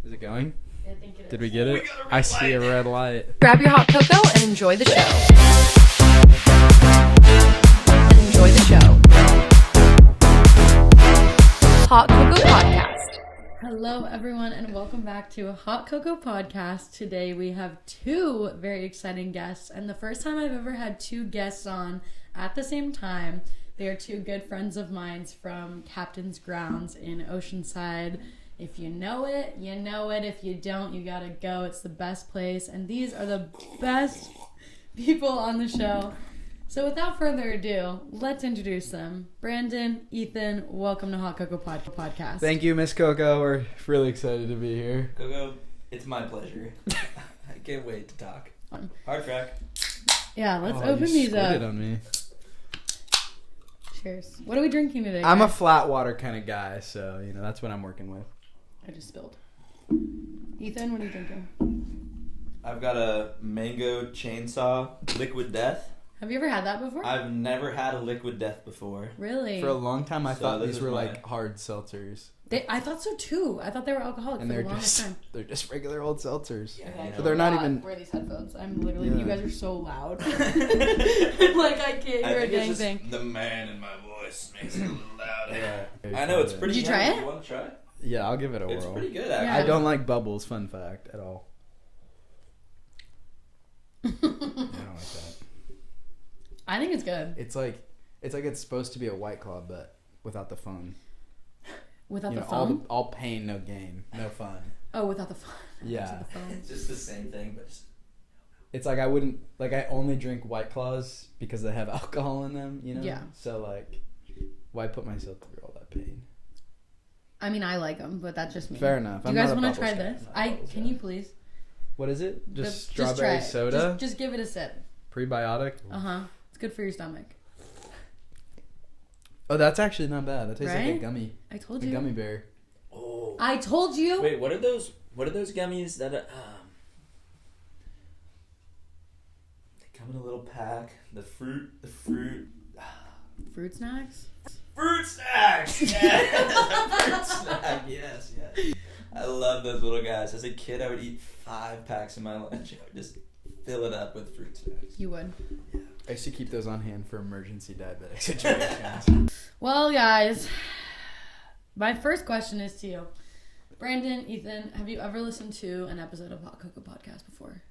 Is it going? I think it is. Did we get it? I see a red light. Grab your hot cocoa and enjoy the show. Enjoy the show. Hot Cocoa Podcast. Hello, everyone, and welcome back to Hot Cocoa Podcast. Today we have two very exciting guests, and the first time I've ever had two guests on at the same time. They are two good friends of mine from Captain's Grounds in Oceanside. If you know it, you know it. If you don't, you gotta go. It's the best place. And these are the best people on the show. So without further ado, let's introduce them. Brandon, Ethan, welcome to Hot Cocoa Podcast. Thank you, Miss Coco. We're really excited to be here. Coco, it's my pleasure. I can't wait to talk. Hard crack. Yeah, let's open these up. On me. Cheers. What are we drinking today? I'm a guys? flat water kind of guy, so that's what I'm working with. I just spilled. Ethan, what are you drinking? I've got a mango chainsaw liquid death. Have you ever had that before? I've never had a liquid death before. Really? For a long time, I So thought this these is were my- like hard seltzers, I thought so too. I thought they were alcoholic and for they're the longest time. just regular old seltzers. Yeah, Okay, you So know. they're not even. Wear these headphones. I'm literally. Yeah. You guys are so loud. Like I can't I hear a think dang it's thing. just the man in my voice makes it a little louder. Yeah. I know it's pretty. Did you try heavy. it? You want to try it? Yeah, I'll give it a It's whirl. pretty good, Yeah. actually. I don't like bubbles. Fun fact, at all. I don't like that. I think it's good It's like it's supposed to be a White Claw, but without the fun. without the all, foam. all pain, no gain, no fun. Oh, without the foam. Yeah. Without the foam. It's just the same thing, but just... It's like I wouldn't I only drink White Claws because they have alcohol in them, Yeah. So like, why put myself through all that pain? I mean, I like them, but that's just me. Fair enough. Do I'm you guys not a want to bubbles try guy. this? Not bubbles Can guy. you please? What is it? Just Just strawberry try it. soda? Just give it a sip. Prebiotic? Uh huh. It's good for your stomach. Oh, that's actually not bad. That tastes like a Right? gummy. I told A you. gummy bear. Oh. I told you. Wait, what are those gummies that... they come in a little pack. The fruit... Fruit snacks. Fruit snacks! Yeah! Fruit snack, yes. I love those little guys. As a kid, I would eat 5 packs in my lunch. I would just fill it up with fruit snacks. You would. I used to keep those on hand for emergency diabetic situations. Well, guys, my first question is to you. Brandon, Ethan, have you ever listened to an episode of Hot Cocoa Podcast before?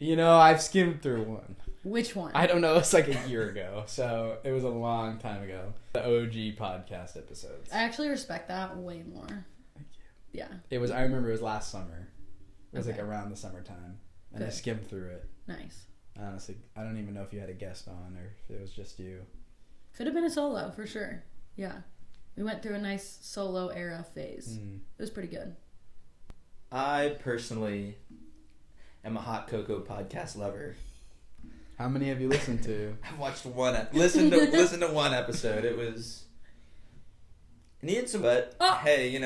I've skimmed through one. Which one? I don't know. It's like a year ago, so it was a long time ago. The OG podcast episodes. I actually respect that way more. Thank you. Yeah. I remember it was last summer. It was Okay. like around the summertime, and I Good. skimmed through it. Nice. Honestly, I don't even know if you had a guest on or if it was just you. Could have been a solo for sure. Yeah. We went through a nice solo era phase. It was pretty good. I personally am a Hot Cocoa podcast lover. How many have you listened to? I've watched listen to one episode. It was needed some, but hey,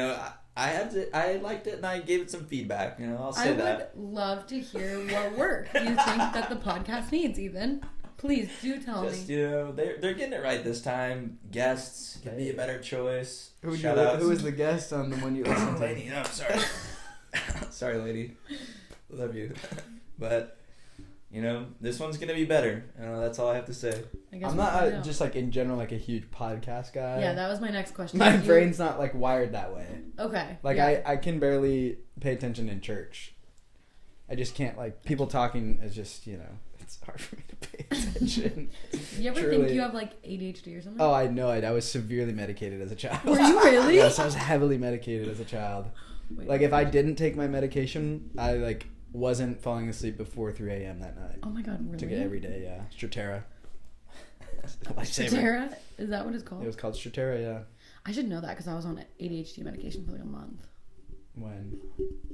I liked it and I gave it some feedback. I'll say that. I would love to hear what work you think that the podcast needs, Ethan. Please do tell Just me. they're getting it right this time. Guests could be a better choice. Who was the guest on the one you listened to? lady? No, sorry, sorry, lady. Love you, but this one's gonna be better. That's all I have to say. I guess I'm we'll find not out. just like in general like a huge podcast guy. Yeah, that was my next question. My You- brain's not like wired that way. Okay. Like yeah. I can barely pay attention in church. I just can't people talking is just it's hard for me to pay attention. You ever Truly. think you have like ADHD or something? Oh, I know it. I was severely medicated as a child. Were you really? Yes, I was heavily medicated as a child. Wait, Like if I didn't take my medication, I wasn't falling asleep before 3 a.m. that night. Oh my god, really? Took it every day. Yeah, Stratera. Stratera? Is that what it's called? It was called Stratera. Yeah. I should know that because I was on ADHD medication for like a month. When?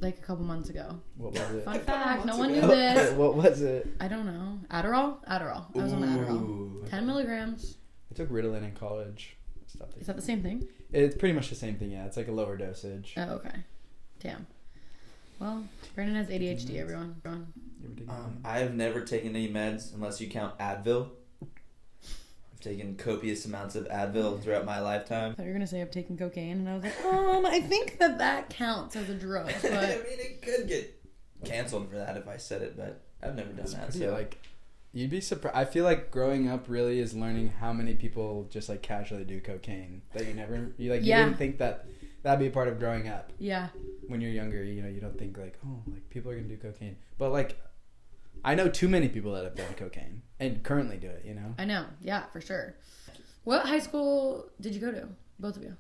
Like a couple months ago. What was it? Fun fact, no months one ago. knew this. What was it? I don't know. Adderall? Adderall. I was on Adderall. Ooh. 10 milligrams. I took Ritalin in college. Stuff like Is that the same thing? It's pretty much the same thing. Yeah, it's like a lower dosage. Oh, okay. Damn. Well, Brandon has ADHD, everyone. You ever take it? I have never taken any meds unless you count Advil. I've taken copious amounts of Advil throughout my lifetime. I thought you were going to say I've taken cocaine, and I was like, I think that counts as a drug. But I mean, it could get canceled for that if I said it, but I've never done that. Pretty, So like, you'd be surprised. I feel like growing up really is learning how many people just like casually do cocaine that you didn't think that that'd be a part of growing up. Yeah. When you're younger, you don't think like, oh, like people are gonna do cocaine, but like, I know too many people that have done cocaine and currently do it. I know. Yeah, for sure. What high school did you go to? Both of you.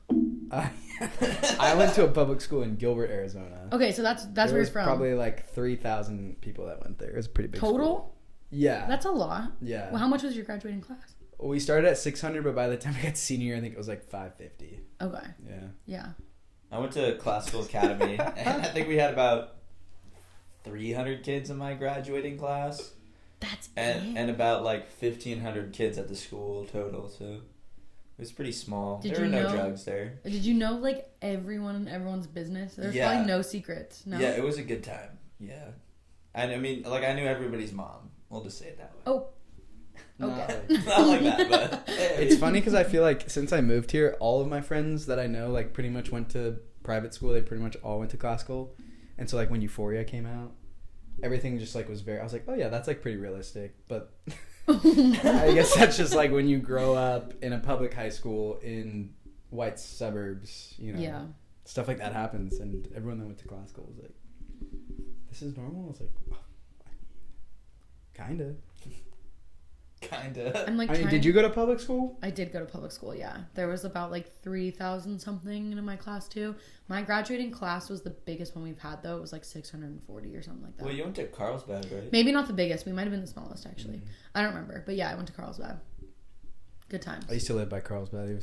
I went to a public school in Gilbert, Arizona. Okay, so that's where you're from. Probably like 3,000 people that went there. It was a pretty big total. School. Yeah. That's a lot. Yeah. Well, how much was your graduating class? We started at 600, but by the time I got senior year, I think it was like 550. Okay. Yeah. Yeah. I went to classical academy, and I think we had about 300 kids in my graduating class. That's and about like 1,500 kids at the school total. So it was pretty small. There were no drugs there. Did you know like everyone and everyone's business? There's probably no secrets. No. Yeah, it was a good time. Yeah, and I mean, like I knew everybody's mom. We'll just say it that way. Oh. Okay. Not like that, but it's funny because I feel like since I moved here, all of my friends that I know like pretty much went to private school. They pretty much all went to classical, and so like when Euphoria came out, everything just like was I was like, oh yeah, that's like pretty realistic. But I guess that's just like when you grow up in a public high school in white suburbs, Yeah. Stuff like that happens, and everyone that went to classical was like, this is normal. I was like, oh, kinda. I'm like, did you go to public school? I did go to public school, yeah. There was about like 3,000 something in my class too. My graduating class was the biggest one we've had though. It was like 640 or something like that. Well, you went to Carlsbad, right? Maybe not the biggest. We might have been the smallest actually. I don't remember. But yeah, I went to Carlsbad. Good times. I used to live by Carlsbad. You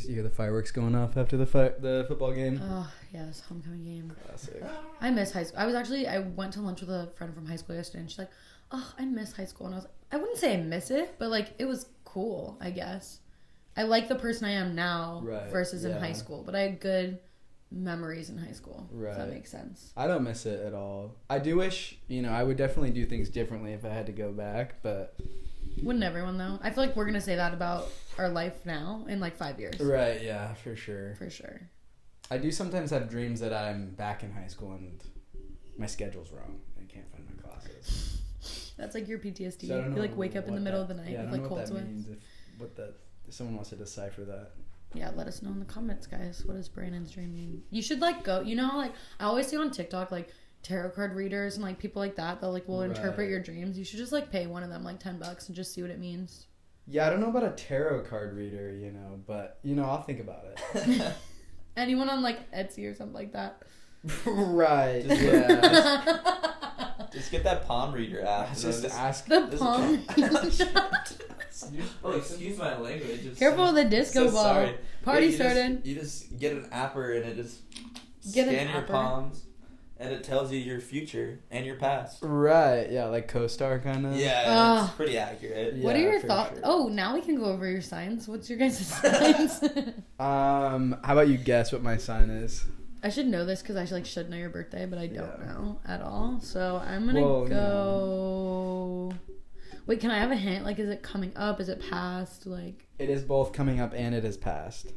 hear the fireworks going off after the football game. Oh, yes. Homecoming game. Classic. I miss high school. I went to lunch with a friend from high school yesterday and she's like, oh, I miss high school. And I was like, I wouldn't say I miss it, but like it was cool, I guess. I like the person I am now versus in high school, but I had good memories in high school. Right. If that makes sense. I don't miss it at all. I do wish, I would definitely do things differently if I had to go back, but... Wouldn't everyone though? I feel like we're going to say that about our life now in like 5 years. Right, yeah, for sure. For sure. I do sometimes have dreams that I'm back in high school and my schedule's wrong. I can't find my classes. That's like your PTSD. So you like wake up in the middle of the night with like cold sweats. If someone wants to decipher that. Yeah, let us know in the comments, guys. What does Brandon's dream mean? You should like go. Like I always see on TikTok like tarot card readers and like people like that like will interpret your dreams. You should just like pay one of them like $10 and just see what it means. Yeah, I don't know about a tarot card reader, but I'll think about it. Anyone on like Etsy or something like that. Right. Yeah. Just get that palm reader app. Just ask the palm. Oh, excuse my language. Careful with the disco ball. Sorry. Party started. You just get an apper and it just scan your palms, and it tells you your future and your past. Right. Yeah, like CoStar kind of. Yeah, it's pretty accurate. What are your thoughts? Sure. Oh, now we can go over your signs. What's your guys' signs? How about you guess what my sign is? I should know this because I should know your birthday, but I don't know at all. So I'm gonna go. No. Wait, can I have a hint? Like, is it coming up? Is it past? Like, it is both coming up and it is past.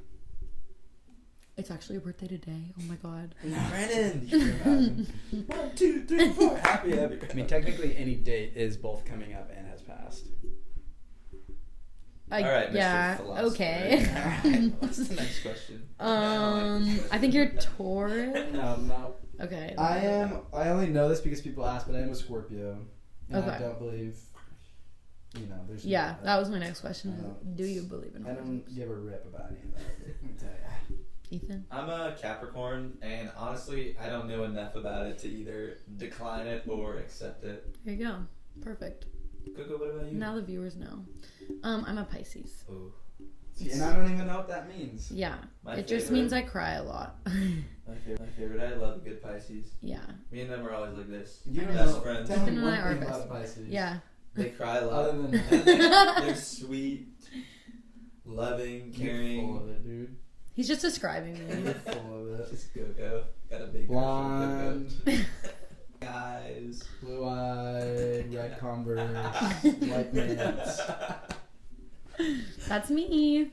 It's actually your birthday today. Oh my god. Brandon! 1, 2, 3, 4. Happy. I mean, technically, any date is both coming up and has passed. All right, Mr. Yeah. Philosopher. Okay. All right. What's the next question? I think you're Taurus. No. Okay. I only know this because people ask, but I am a Scorpio. And okay. I don't believe. There's. Yeah, that was my next question. Do you believe in? I don't give a rip about any of that. Let me tell you. Ethan? I'm a Capricorn, and honestly, I don't know enough about it to either decline it or accept it. There you go. Perfect. Koko, what about you? Now the viewers know. I'm a Pisces. Oh. See, and I don't even know what that means. Yeah. It just means I cry a lot. My favorite. I love a good Pisces. Yeah. Me and them are always like this. You're best friends. Tell me Ethan one and I are thing best about Pisces. Yeah. They cry a lot. Other than that. They're sweet, loving, caring. You're full of it, dude. He's just describing me. You're full of it. Just Koko. Got a big blonde. Guys. Blue-eyed, red Converse, white pants. That's me.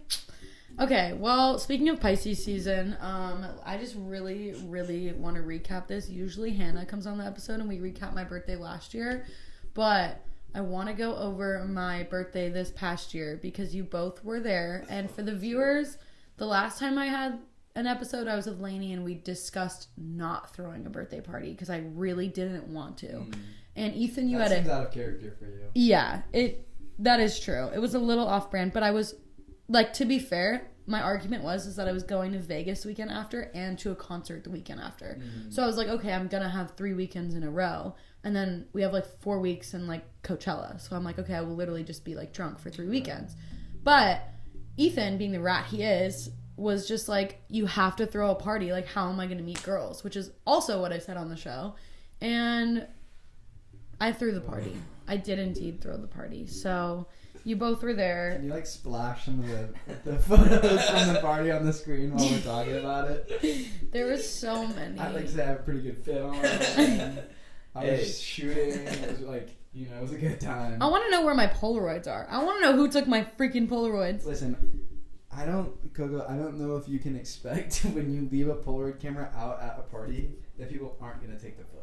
Okay, well, speaking of Pisces season, I just really, really want to recap this. Usually Hannah comes on the episode and we recap my birthday last year, but I want to go over my birthday this past year because you both were there. And for the viewers, the last time I had an episode, I was with Lainey and we discussed not throwing a birthday party because I really didn't want to. And Ethan, you that had seems out of character for you. Yeah, that is true. It was a little off-brand, but I was... Like, to be fair, my argument was that I was going to Vegas the weekend after and to a concert the weekend after. So I was like, okay, I'm going to have 3 weekends in a row. And then we have, like, 4 weeks in, like, Coachella. So I'm like, okay, I will literally just be, like, drunk for 3 weekends. But Ethan, being the rat he is, was just like, you have to throw a party. Like, how am I going to meet girls? Which is also what I said on the show. And I threw the party. I did indeed throw the party. So... You both were there. Can you like splash some of the photos from the party on the screen while we're talking about it? There were so many. I'd like to say I have a pretty good film. I was shooting. It was like, you know, it was a good time. I want to know where my Polaroids are. I want to know who took my freaking Polaroids. Listen, Coco, I don't know if you can expect when you leave a Polaroid camera out at a party that people aren't going to take the photos.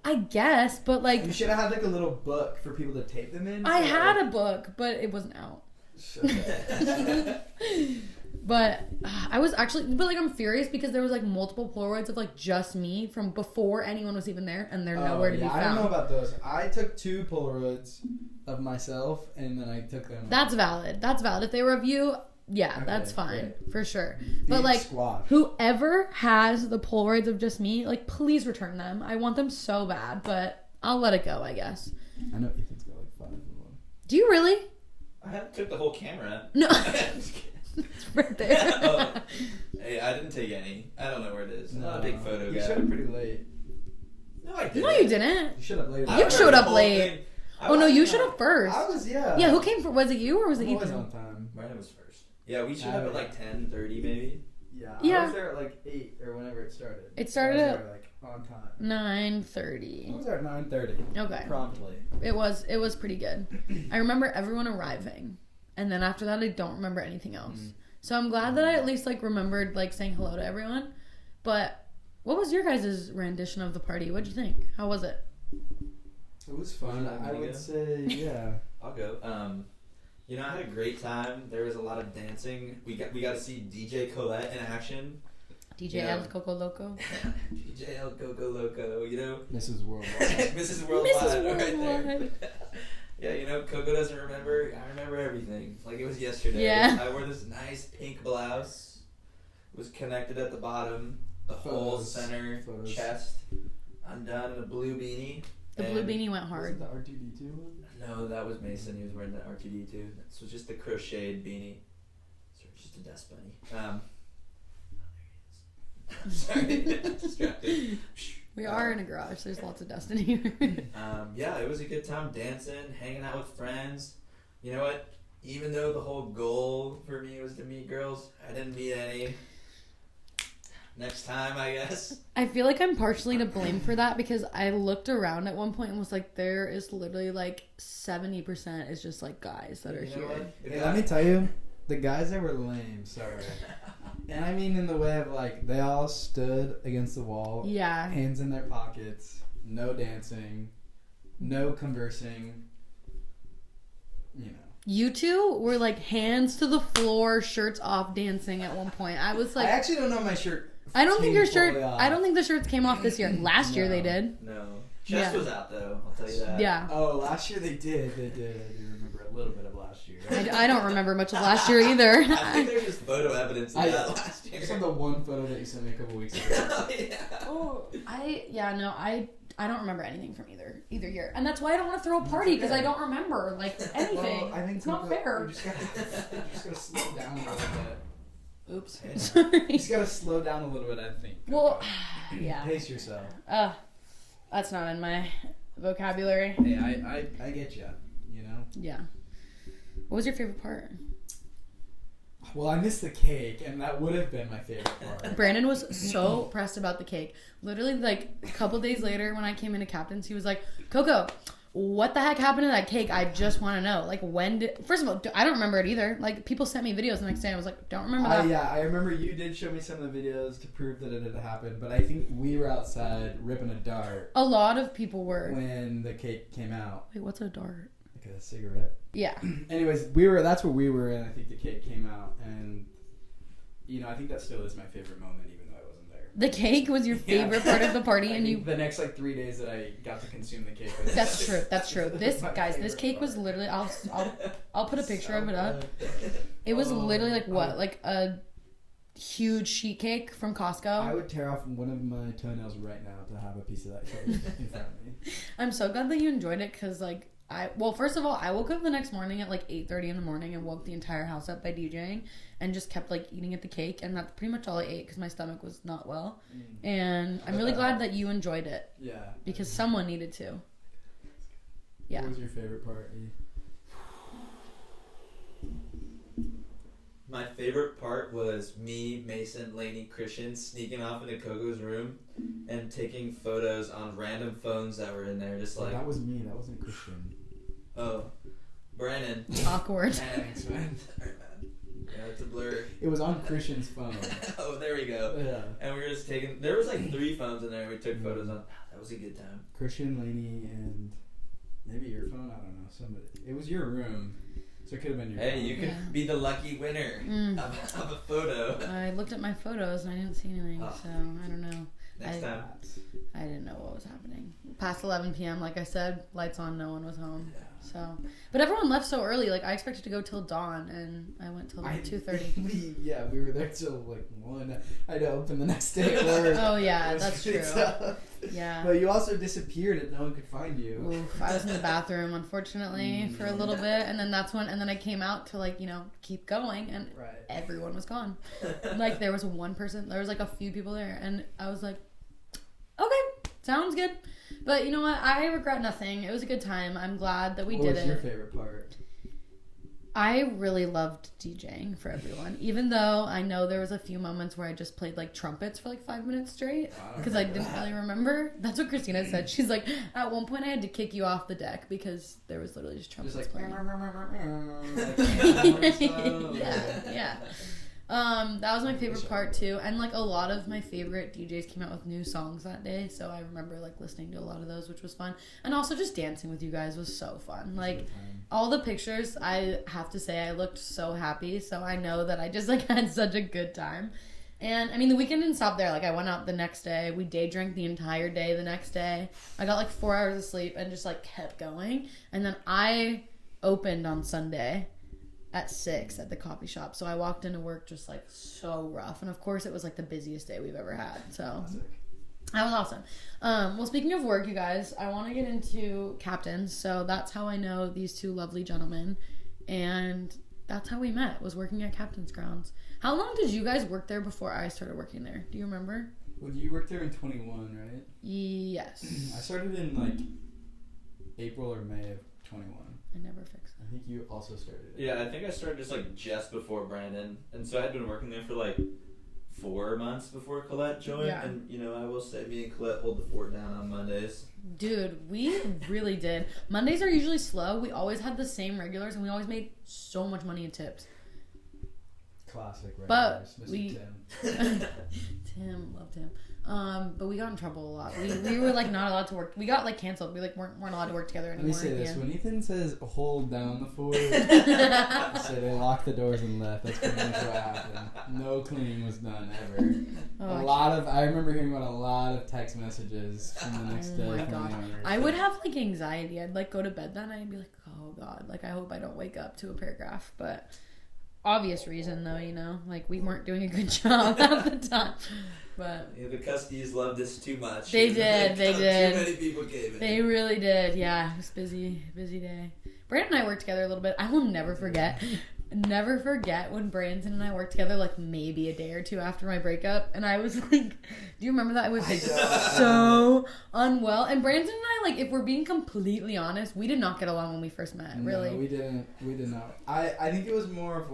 I guess, but like... You should have had like a little book for people to tape them in. I had a book, but it wasn't out. But I was actually... But like I'm furious because there was like multiple Polaroids of like just me from before anyone was even there and they're nowhere to be found. I don't know about those. I took 2 Polaroids of myself and then I took them... That's valid. That's valid. If they were of you... Yeah, okay, that's fine. Great. For sure. But like, whoever has the Polaroids of just me, like, please return them. I want them so bad, but I'll let it go, I guess. I know Ethan's got like 5 of them. Do you really? I took the whole camera. No. It's right there. Hey, I didn't take any. I don't know where it is. I'm not a big photo guy. You showed up pretty late. No, I didn't. No, you didn't. You showed up late. You showed up late. Oh, no, you showed up first. I was, yeah. Yeah, who came for? Was it you or was it Ethan? I was on time. Mine was first. Yeah, we showed up at like 10:30 maybe. Yeah, I was there at like 8 or whenever it started. It started at like on time. 9:30. I was there at 9:30. Okay. Promptly. It was pretty good. I remember everyone arriving, and then after that, I don't remember anything else. So I'm glad that I at least like remembered like saying hello to everyone. But what was your guys' rendition of the party? What'd you think? How was it? It was fun. I would say, yeah. I'll go. You know, I had a great time. There was a lot of dancing. We got to see DJ Colette in action. DJ El Coco Loco. DJ El Coco Loco, you know. Mrs. Worldwide. Mrs. Worldwide. Mrs. Right Worldwide. there. Yeah, you know, Coco doesn't remember. I remember everything. Like it was yesterday. Yeah. I wore this nice pink blouse. It was connected at the bottom. The whole center chest. Undone in a blue beanie. The blue beanie went hard. Was it the R2D2 one? No, that was Mason. He was wearing the R2D2. This was just the crocheted beanie. Sorry, just a dust bunny. Sorry, distracted. We are in a garage. There's lots of dust in here. Yeah, it was a good time dancing, hanging out with friends. You know what? Even though the whole goal for me was to meet girls, I didn't meet any. Next time, I guess. I feel like I'm partially to blame for that because I looked around at one point and was like, there is literally like 70% is just like guys that are here. Hey, let me tell you, the guys that were lame, sorry. And I mean in the way of like, they all stood against the wall. Yeah. Hands in their pockets. No dancing. No conversing. You know. You two were like hands to the floor, shirts off, dancing at one point. I was like, I actually don't know my shirt. I don't think your shirt. I don't think the shirts came off this year. Last year they did. No, chest was out though. I'll tell you that. Yeah. Oh, last year they did. They did. I do remember a little bit of last year. I don't remember much of last year either. I think there's just photo evidence of that last year. I saw the one photo that you sent me a couple weeks ago. Yeah. Oh, I don't remember anything from either year, and that's why I don't want to throw a party because I don't remember like anything. Well, I think it's not fair. You just gotta slow down a little bit. Oops. Yeah. Sorry. You just gotta slow down a little bit, I think. Well, yeah. Pace yourself. That's not in my vocabulary. Hey, I get you. You know. Yeah. What was your favorite part? Well, I missed the cake, and that would have been my favorite part. Brandon was so pressed about the cake. Literally, like, a couple days later when I came into Captain's, he was like, Coco, what the heck happened to that cake? I just want to know. Like, first of all, I don't remember it either. Like, people sent me videos the next day. I was like, don't remember that. Yeah, I remember you did show me some of the videos to prove that it had happened, but I think we were outside ripping a dart. A lot of people were. When the cake came out. Wait, what's a dart? Like a cigarette? Yeah. Anyways, that's where we were, and I think the cake came out, and, you know, I think that still is my favorite moment, even though I wasn't there. The cake was your favorite part of the party, and you... The next, 3 days that I got to consume the cake. That's true. This cake was literally... I'll put a picture of it up. It was literally, like a huge sheet cake from Costco. I would tear off one of my toenails right now to have a piece of that cake in front of me. I'm so glad that you enjoyed it, because, first of all, I woke up the next morning at 8:30 in the morning and woke the entire house up by DJing and just kept eating at the cake, and that's pretty much all I ate because my stomach was not well. And I'm really glad that you enjoyed it. Yeah. Because someone needed to. Yeah. What was your favorite part? My favorite part was me, Mason, Lainey, Christian sneaking off into Coco's room and taking photos on random phones that were in there, just like... That was me. That wasn't Christian. Oh, Brandon. Awkward. Thanks, man. Sorry, man. Yeah, it's a blur. It was on Christian's phone. Oh, there we go. Yeah. And we were just taking... There was 3 phones in there and we took photos on. That was a good time. Christian, Lainey, and maybe your phone? I don't know. Somebody. It was your room. So it could have been your phone. You could be the lucky winner of a photo. I looked at my photos and I didn't see anything, so I don't know. Next time. I didn't know what was happening. Past 11 p.m., like I said, lights on, no one was home. Yeah. So, but everyone left so early. I expected to go till dawn, and I went till 2:30. We were there till 1. I had to open the next day at work. Oh yeah, that's true. Tough. Yeah. But you also disappeared and no one could find you. Oof, I was in the bathroom, unfortunately, for a little bit, and then I came out to keep going, and everyone was gone. There was one person, there was a few people there, and I was like, okay, sounds good. But you know what? I regret nothing. It was a good time. I'm glad that we did it. What was your favorite part? I really loved DJing for everyone, even though I know there was a few moments where I just played trumpets for 5 minutes straight because I didn't really remember. That's what Christina said. She's like, at one point I had to kick you off the deck because there was literally just trumpets playing. Yeah. That was my favorite part too, and a lot of my favorite DJs came out with new songs that day, so I remember listening to a lot of those, which was fun, and also just dancing with you guys was so fun. All the pictures, I have to say I looked so happy, so I know that I just had such a good time. And I mean, the weekend didn't stop there. I went out the next day, we day drank the entire day the next day. I got 4 hours of sleep and just kept going, and then I opened on Sunday at 6 at the coffee shop. So I walked into work just so rough. And of course it was the busiest day we've ever had. So that was awesome. Well, speaking of work, you guys, I want to get into captains. So that's how I know these two lovely gentlemen. And that's how we met, was working at Captain's Grounds. How long did you guys work there before I started working there? Do you remember? Well, you worked there in 21, right? Yes. I started in April or May of 21. I never fixed it. I think you also started it. Yeah, I think I started just before Brandon, and so I had been working there for 4 months before Colette joined. Yeah. And I will say, me and Colette hold the fort down on Mondays. Dude, we really did. Mondays are usually slow. We always had the same regulars, and we always made so much money in tips. Classic, right? But Mr. Tim. Tim, loved him. But we got in trouble a lot. We were not allowed to work. We got canceled. We weren't allowed to work together anymore. Let me say this: when Ethan says "hold down the fort," so they locked the doors and left. That's pretty much what happened. No cleaning was done ever. I remember hearing about a lot of text messages from the next day. Oh my god! I would have anxiety. I'd go to bed that night and be like, oh god, I hope I don't wake up to a paragraph. But obvious reason though, we weren't doing a good job at the time. But the Custies loved us too much. They did. Too many people came in. They really did. Yeah, it was busy day. Brandon and I worked together a little bit. I will never forget when Brandon and I worked together, maybe a day or two after my breakup. And I was do you remember that? I was so unwell. And Brandon and I, if we're being completely honest, we did not get along when we first met. Really, no, we didn't. We did not. I think it was more of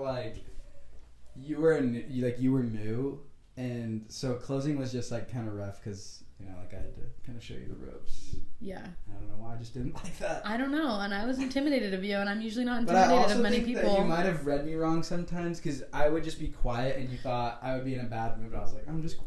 you were new. And so closing was just like kind of rough because, you know, like I had to kind of show you the ropes. Yeah. I don't know why I just didn't like that. I don't know, and I was intimidated of you, and I'm usually not But I intimidated also of many think people. that you might have read me wrong sometimes because I would just be quiet and you thought I would be in a bad mood. But I was like, I'm just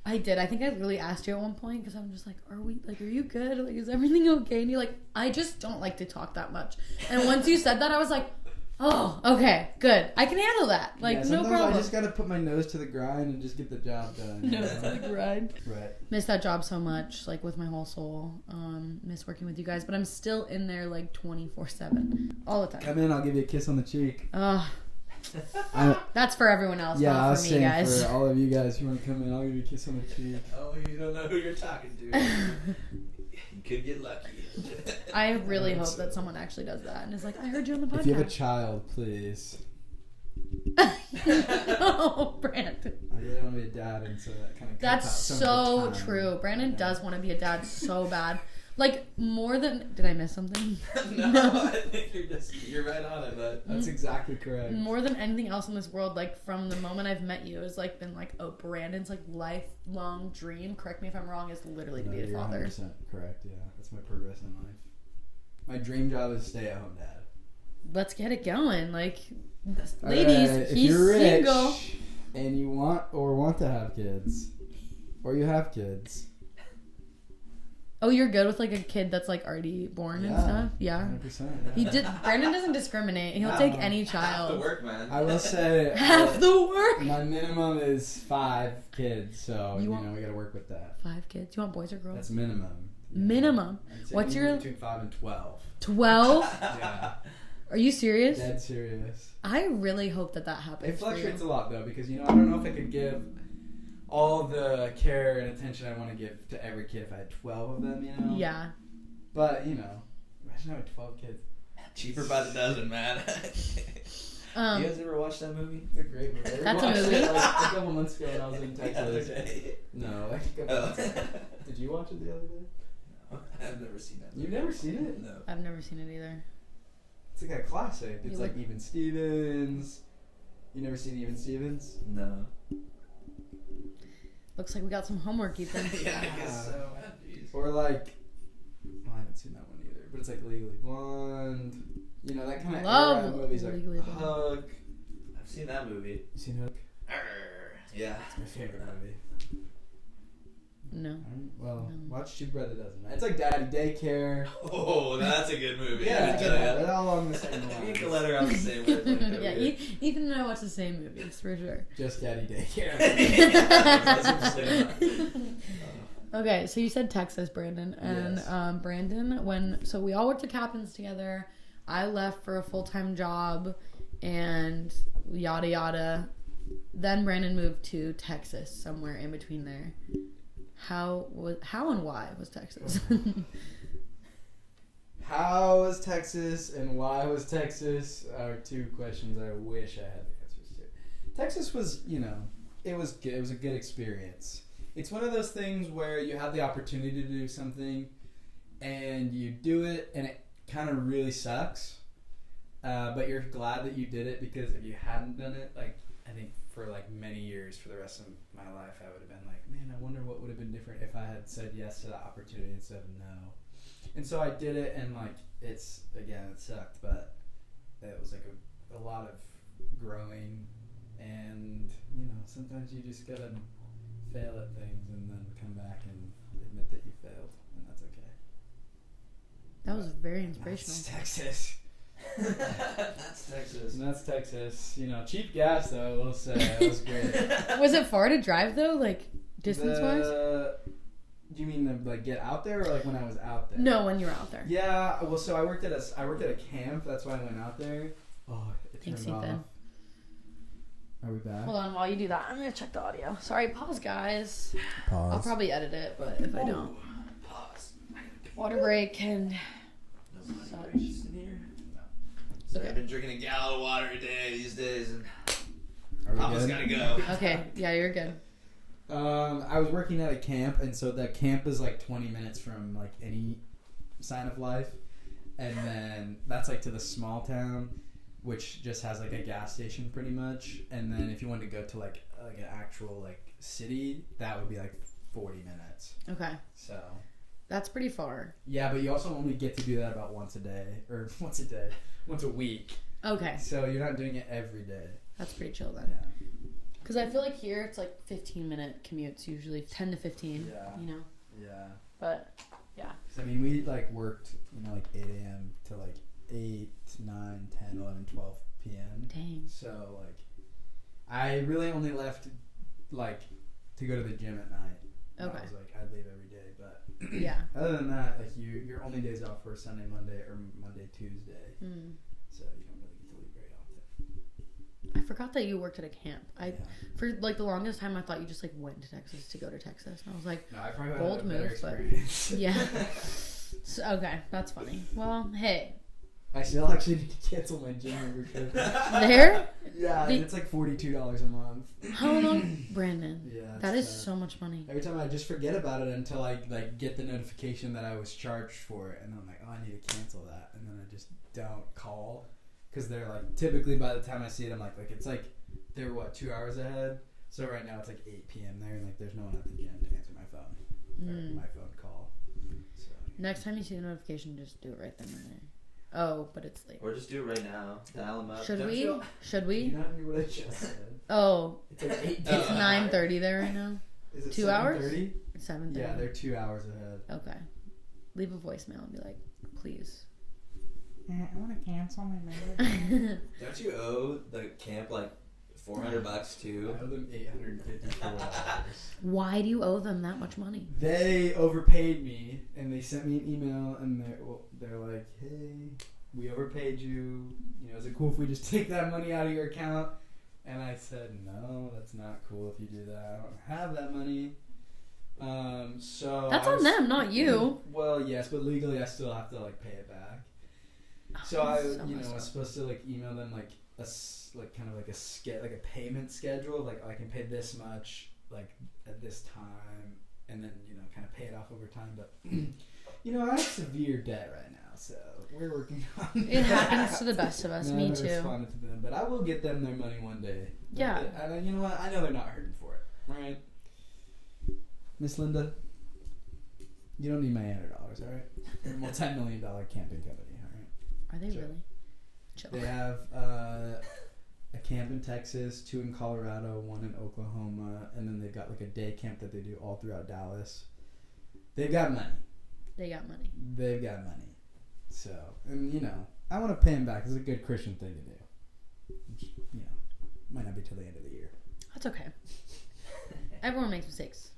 I did. I think I really asked you at one point because I'm just like, are you good? Like, is everything okay? And you're like, I just don't like to talk that much. And once you said that, I was like, oh, okay, good. I can handle that. Like, no problem. I just gotta put my nose to the grind and just get the job done. Nose to the grind. Right. Miss that job so much, like with my whole soul. Miss working with you guys, but I'm still in there like 24/7, all the time. Come in, I'll give you a kiss on the cheek. That's for everyone else. Yeah, not I for was me, saying guys. for all of you guys who want to come in, I'll give you a kiss on the cheek. Oh, you don't know who you're talking to. You could get lucky. I really hope that someone actually does that and is like, I heard you on the podcast. If you have a child, please. Oh, Brandon. I really want to be a dad, and so that kind of That's so true. Brandon does want to be a dad so bad. Like, more than... Did I miss something? No, I think you're right on it, bud. That's exactly correct. More than anything else in this world, like, from the moment I've met you, it's like been like, oh, Brandon's like lifelong dream, correct me if I'm wrong, is literally to be a father. 100% correct, yeah. That's my progress in life. My dream job is stay-at-home dad. Let's get it going. Like, ladies, if he's you're rich single. and you want to have kids, or you have kids. Oh, you're good with like a kid that's like already born and stuff? Yeah. 100%. Yeah. Brandon doesn't discriminate. He'll take any child. Half the work, man. I will say Half the work. my minimum is 5 kids, so you know we gotta work with that. 5 kids. You want boys or girls? That's minimum. Yeah. Minimum. What's your between 5 and 12? 12? Yeah. Are you serious? Dead serious. I really hope that happens. It fluctuates a lot though because I don't know if I could give all the care and attention I want to give to every kid if I had 12 of them, Yeah. But, imagine having 12 kids. Cheaper by the dozen, man. You guys ever watch that movie? It's a great movie. That's a movie? It, like, a couple months ago when I was in Texas. The other day. No, like a couple months ago. Did you watch it the other day? No, I've never seen that movie. You've never seen it? No. I've never seen it either. It's like a classic. It's You like Even Stevens. You never seen Even Stevens? No. Looks like we got some homework, Ethan. Yeah, I guess so, man. Jeez. Or like, I haven't seen that one either, but it's like Legally Blonde. That kind of Love era of movies like Legally Blonde. Hook. I've seen that movie. You seen Hook? Yeah. It's my favorite movie. No. Well, No. watch Two Brother Dozen. It's like Daddy Daycare. Oh, that's a good movie. Yeah, it's Yeah. good. They're all along the same Me and lines. Colette are on the same wavelength. Yeah, Ethan and I watch the same movies, for sure. Just Daddy Daycare. Okay, so you said Texas, Brandon. And Yes. Brandon, so we all worked at Captain's together. I left for a full-time job and yada yada. Then Brandon moved to Texas, somewhere in between there. How and why was Texas? How was Texas and why was Texas are 2 questions I wish I had the answers to. Texas was, it was good. It was a good experience. It's one of those things where you have the opportunity to do something and you do it and it kind of really sucks. But you're glad that you did it because if you hadn't done it, like, I think for like many years, for the rest of my life, I would have been like, man, I wonder what would have been different if I had said yes to that opportunity instead of no. And so I did it, and like it sucked, but it was like a lot of growing, and sometimes you just gotta fail at things and then come back and admit that you failed, and that's okay. That was very inspirational. That's Texas. That's Texas. And that's Texas. Cheap gas though. I will say that was great. Was it far to drive though, like distance-wise? Do you mean to like get out there, or like when I was out there? No, when you were out there. Yeah. Well, so I worked at a camp. That's why I went out there. Oh, it turned Thanks, off. Ethan. Are we back? Hold on, while you do that, I'm gonna check the audio. Sorry, pause, guys. Pause. I'll probably edit it, but if I don't, Pause. water break and. No gracious in here. No. So Okay. I've been drinking a gallon of water a day these days, and Are we Papa's good? gotta go. Okay, yeah, you're good. I was working at a camp, and so that camp is like 20 minutes from like any sign of life, and then that's like to the small town. which just has like a gas station pretty much. And then if you wanted to go to like an actual like city, that would be like 40 minutes. Okay. So that's pretty far. Yeah, but you also only get to do that about once a week. Okay. So you're not doing it every day. That's pretty chill then. Yeah. Because I feel like here it's like 15-minute commutes usually, 10 to 15. Yeah. You know. Yeah. But yeah. So, I mean, we like worked, like 8 a.m. to like 8, 9, 10, 11, 12 p.m. Dang. So like, I really only left like to go to the gym at night. Okay. I was like, I'd leave every day, but yeah. Other than that, like your only days off were Sunday, Monday, or Monday, Tuesday. So you don't really get to leave very often. I forgot that you worked at a camp. For like the longest time I thought you just like went to Texas to go to Texas, and I was like, no, I probably bold had a better move, but experience. yeah. So, okay, that's funny. Well, hey. I still actually need to cancel my gym membership. There? Yeah, it's like $42 a month. How long, Brandon? Yeah, that is so much money. Every time I just forget about it until I like get the notification that I was charged for it, and I'm like, oh, I need to cancel that, and then I just don't call because they're like typically by the time I see it, I'm like it's like they're 2 hours ahead. So right now it's like 8 p.m. there, and like there's no one at the gym to answer my phone or my phone call. So next time you see the notification, just do it right then and there. Oh, but it's late. Or just do it right now. Dial them up. Should we? Do you not hear what I just said? Oh. It's like 8 It's 9:30 there right now. Is it 2 hours? 7:30? It's 7:30. Yeah, they're 2 hours ahead. Okay. Leave a voicemail and be like, please. I want to cancel my membership. Don't you owe the camp like $400 too? I owe them $854. Why do you owe them that much money? They overpaid me, and they sent me an email, and they're like, "Hey, we overpaid you. Is it cool if we just take that money out of your account?" And I said, "No, that's not cool if you do that. I don't have that money." So that's on them, not you. Well, yes, but legally, I still have to like pay it back. So I was supposed to like email them like a payment schedule, like I can pay this much like at this time, and then kind of pay it off over time. But I have severe debt right now, so we're working on it. Happens to the best of us. Me too. Responded to them, but I will get them their money one day. Yeah. And you know what? I know they're not hurting for it, right? Miss Linda, you don't need my $800, all right? They're a multi-million camping company, all right? Are they really? Chill. They have a camp in Texas, 2 in Colorado, 1 in Oklahoma, and then they've got like a day camp that they do all throughout Dallas. They've got money. They got money. They've got money. So, and I want to pay them back. It's a good Christian thing to do. Which, might not be till the end of the year. That's okay. Everyone makes mistakes,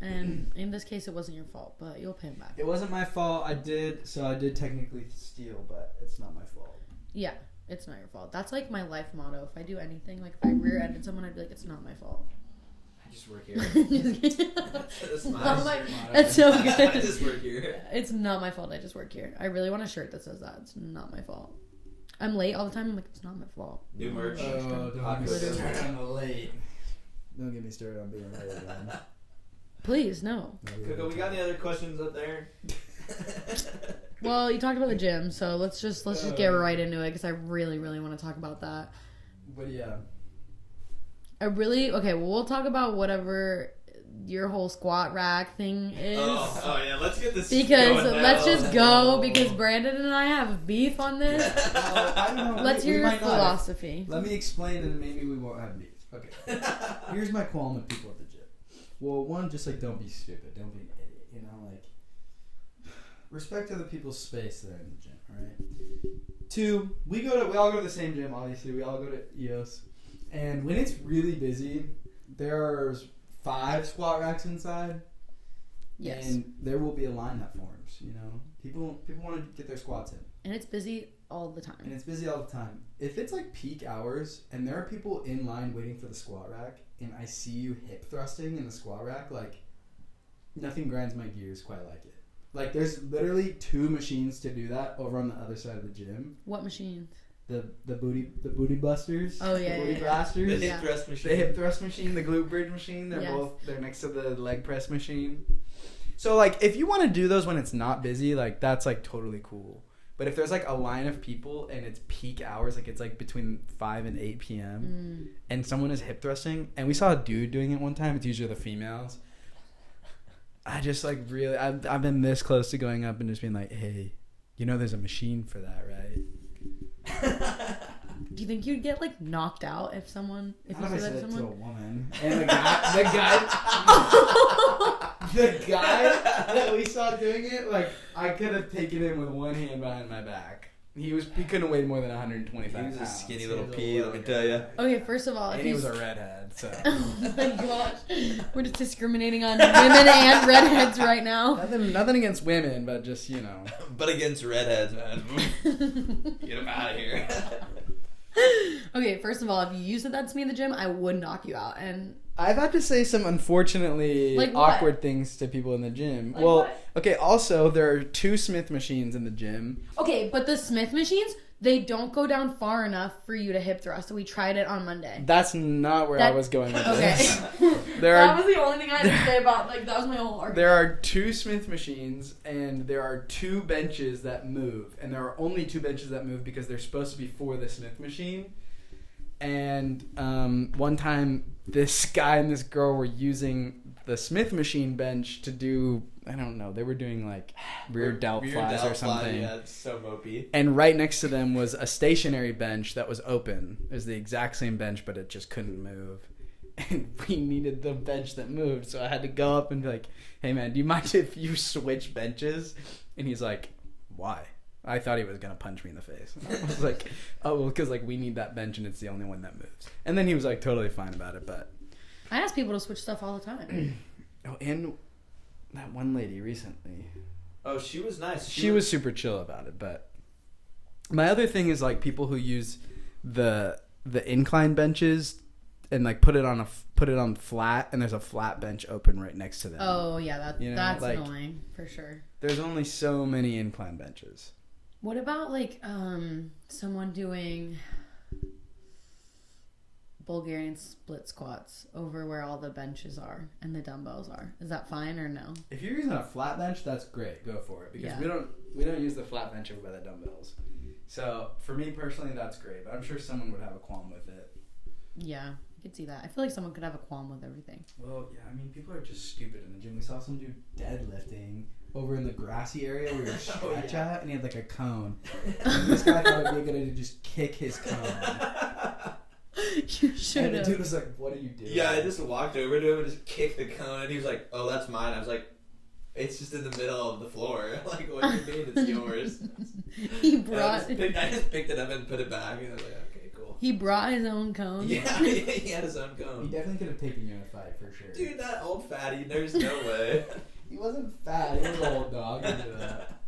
And in this case, it wasn't your fault, but you'll pay them back. It wasn't my fault. I did technically steal, but it's not my fault. Yeah, it's not your fault. That's like my life motto. If I do anything, like if I rear-ended someone, I'd be like, it's not my fault. I just work here. That's so good. I just work here. It's not my fault. I just work here. I really want a shirt that says that. It's not my fault. I'm late all the time. I'm like, it's not my fault. New merch. Oh, don't get me started on late. Don't get me started on being late again. Please, no. Coco, we got any other questions up there? Well, you talked about the gym, so let's just get right into it because I really, really want to talk about that. But yeah. We'll talk about whatever your whole squat rack thing is. Oh yeah, let's get this because going let's now. just go because Brandon and I have beef on this. I don't know. Let's hear your philosophy. Let me explain and maybe we won't have beef. Okay. Here's my qualm with people at the gym. Well, one, just like don't be stupid, don't be an idiot. Respect other people's space there in the gym. All right. 2, we all go to the same gym. Obviously, we all go to EOS, and when it's really busy, there's 5 squat racks inside. Yes. And there will be a line that forms. People want to get their squats in. And it's busy all the time. If it's like peak hours and there are people in line waiting for the squat rack and I see you hip thrusting in the squat rack, like nothing grinds my gears quite like it. Like there's literally 2 machines to do that over on the other side of the gym. What machines? The booty busters. Oh yeah. The booty blasters. The hip thrust machine. The hip thrust machine, the glute bridge machine. They're next to the leg press machine. So like if you want to do those when it's not busy, like that's like totally cool. But if there's like a line of people and it's peak hours, like it's like between 5 and 8 p.m. And someone is hip thrusting, and we saw a dude doing it one time. It's usually the females. I just like really, I've been this close to going up and just being like, hey, you know, there's a machine for that, right? Do you think you'd get like knocked out if you said that to someone? To a woman. And the guy that we saw doing it, like I could have taken him with one hand behind my back. He couldn't weigh more than 125 pounds. He was a skinny little pea, let me tell you. Okay, first of all, and he was a redhead, so. Oh my gosh, we're just discriminating on women and redheads right now. Nothing against women, but just, you know. But against redheads, man. Get them out of here. Okay, first of all, if you said that to me in the gym, I would knock you out. And I've had to say some unfortunately awkward things to people in the gym. Like well, what? Okay, also there are 2 Smith machines in the gym. Okay, but the Smith machines, they don't go down far enough for you to hip thrust. So we tried it on Monday. That's not where I was going with this. That was the only thing I had to say about, like, that was my whole argument. There are 2 Smith machines, and there are 2 benches that move. And there are only 2 benches that move because they're supposed to be for the Smith machine. And one time, this guy and this girl were using the Smith machine bench to do, I don't know, they were doing like rear delt flies or something. Yeah, it's so mopey. And right next to them was a stationary bench that was open. It was the exact same bench, but it just couldn't move. And we needed the bench that moved, so I had to go up and be like, hey man, do you mind if you switch benches? And he's like, why? I thought he was going to punch me in the face. And I was like, oh, well, because like we need that bench and it's the only one that moves. And then he was like totally fine about it, but... I ask people to switch stuff all the time. Oh, and that one lady recently. Oh, she was nice. She was super chill about it, but... My other thing is like people who use the incline benches and like put it on flat, and there's a flat bench open right next to them. Oh, yeah, that's like, annoying, for sure. There's only so many incline benches. What about, like, someone doing Bulgarian split squats over where all the benches are and the dumbbells are? Is that fine or no? If you're using a flat bench, that's great. Go for it. Because we don't use the flat bench over by the dumbbells. So, for me personally, that's great. But I'm sure someone would have a qualm with it. Yeah, I could see that. I feel like someone could have a qualm with everything. Well, yeah, I mean, people are just stupid in the gym. We saw some dude deadlifting over in the grassy area where you stretch at, and he had like a cone. And this guy thought it'd be a good idea to just kick his cone. You should have. And the dude was like, what are you doing? Yeah, I just walked over to him and just kicked the cone, and he was like, oh, that's mine. I was like, it's just in the middle of the floor. Like, what do you mean it's yours? I just picked it up and put it back, and I was like, okay, cool. He brought his own cone? Yeah, he had his own cone. He definitely could have taken you in a fight, for sure. Dude, that old fatty, there's no way. He wasn't fat, he was an old dog. Into that.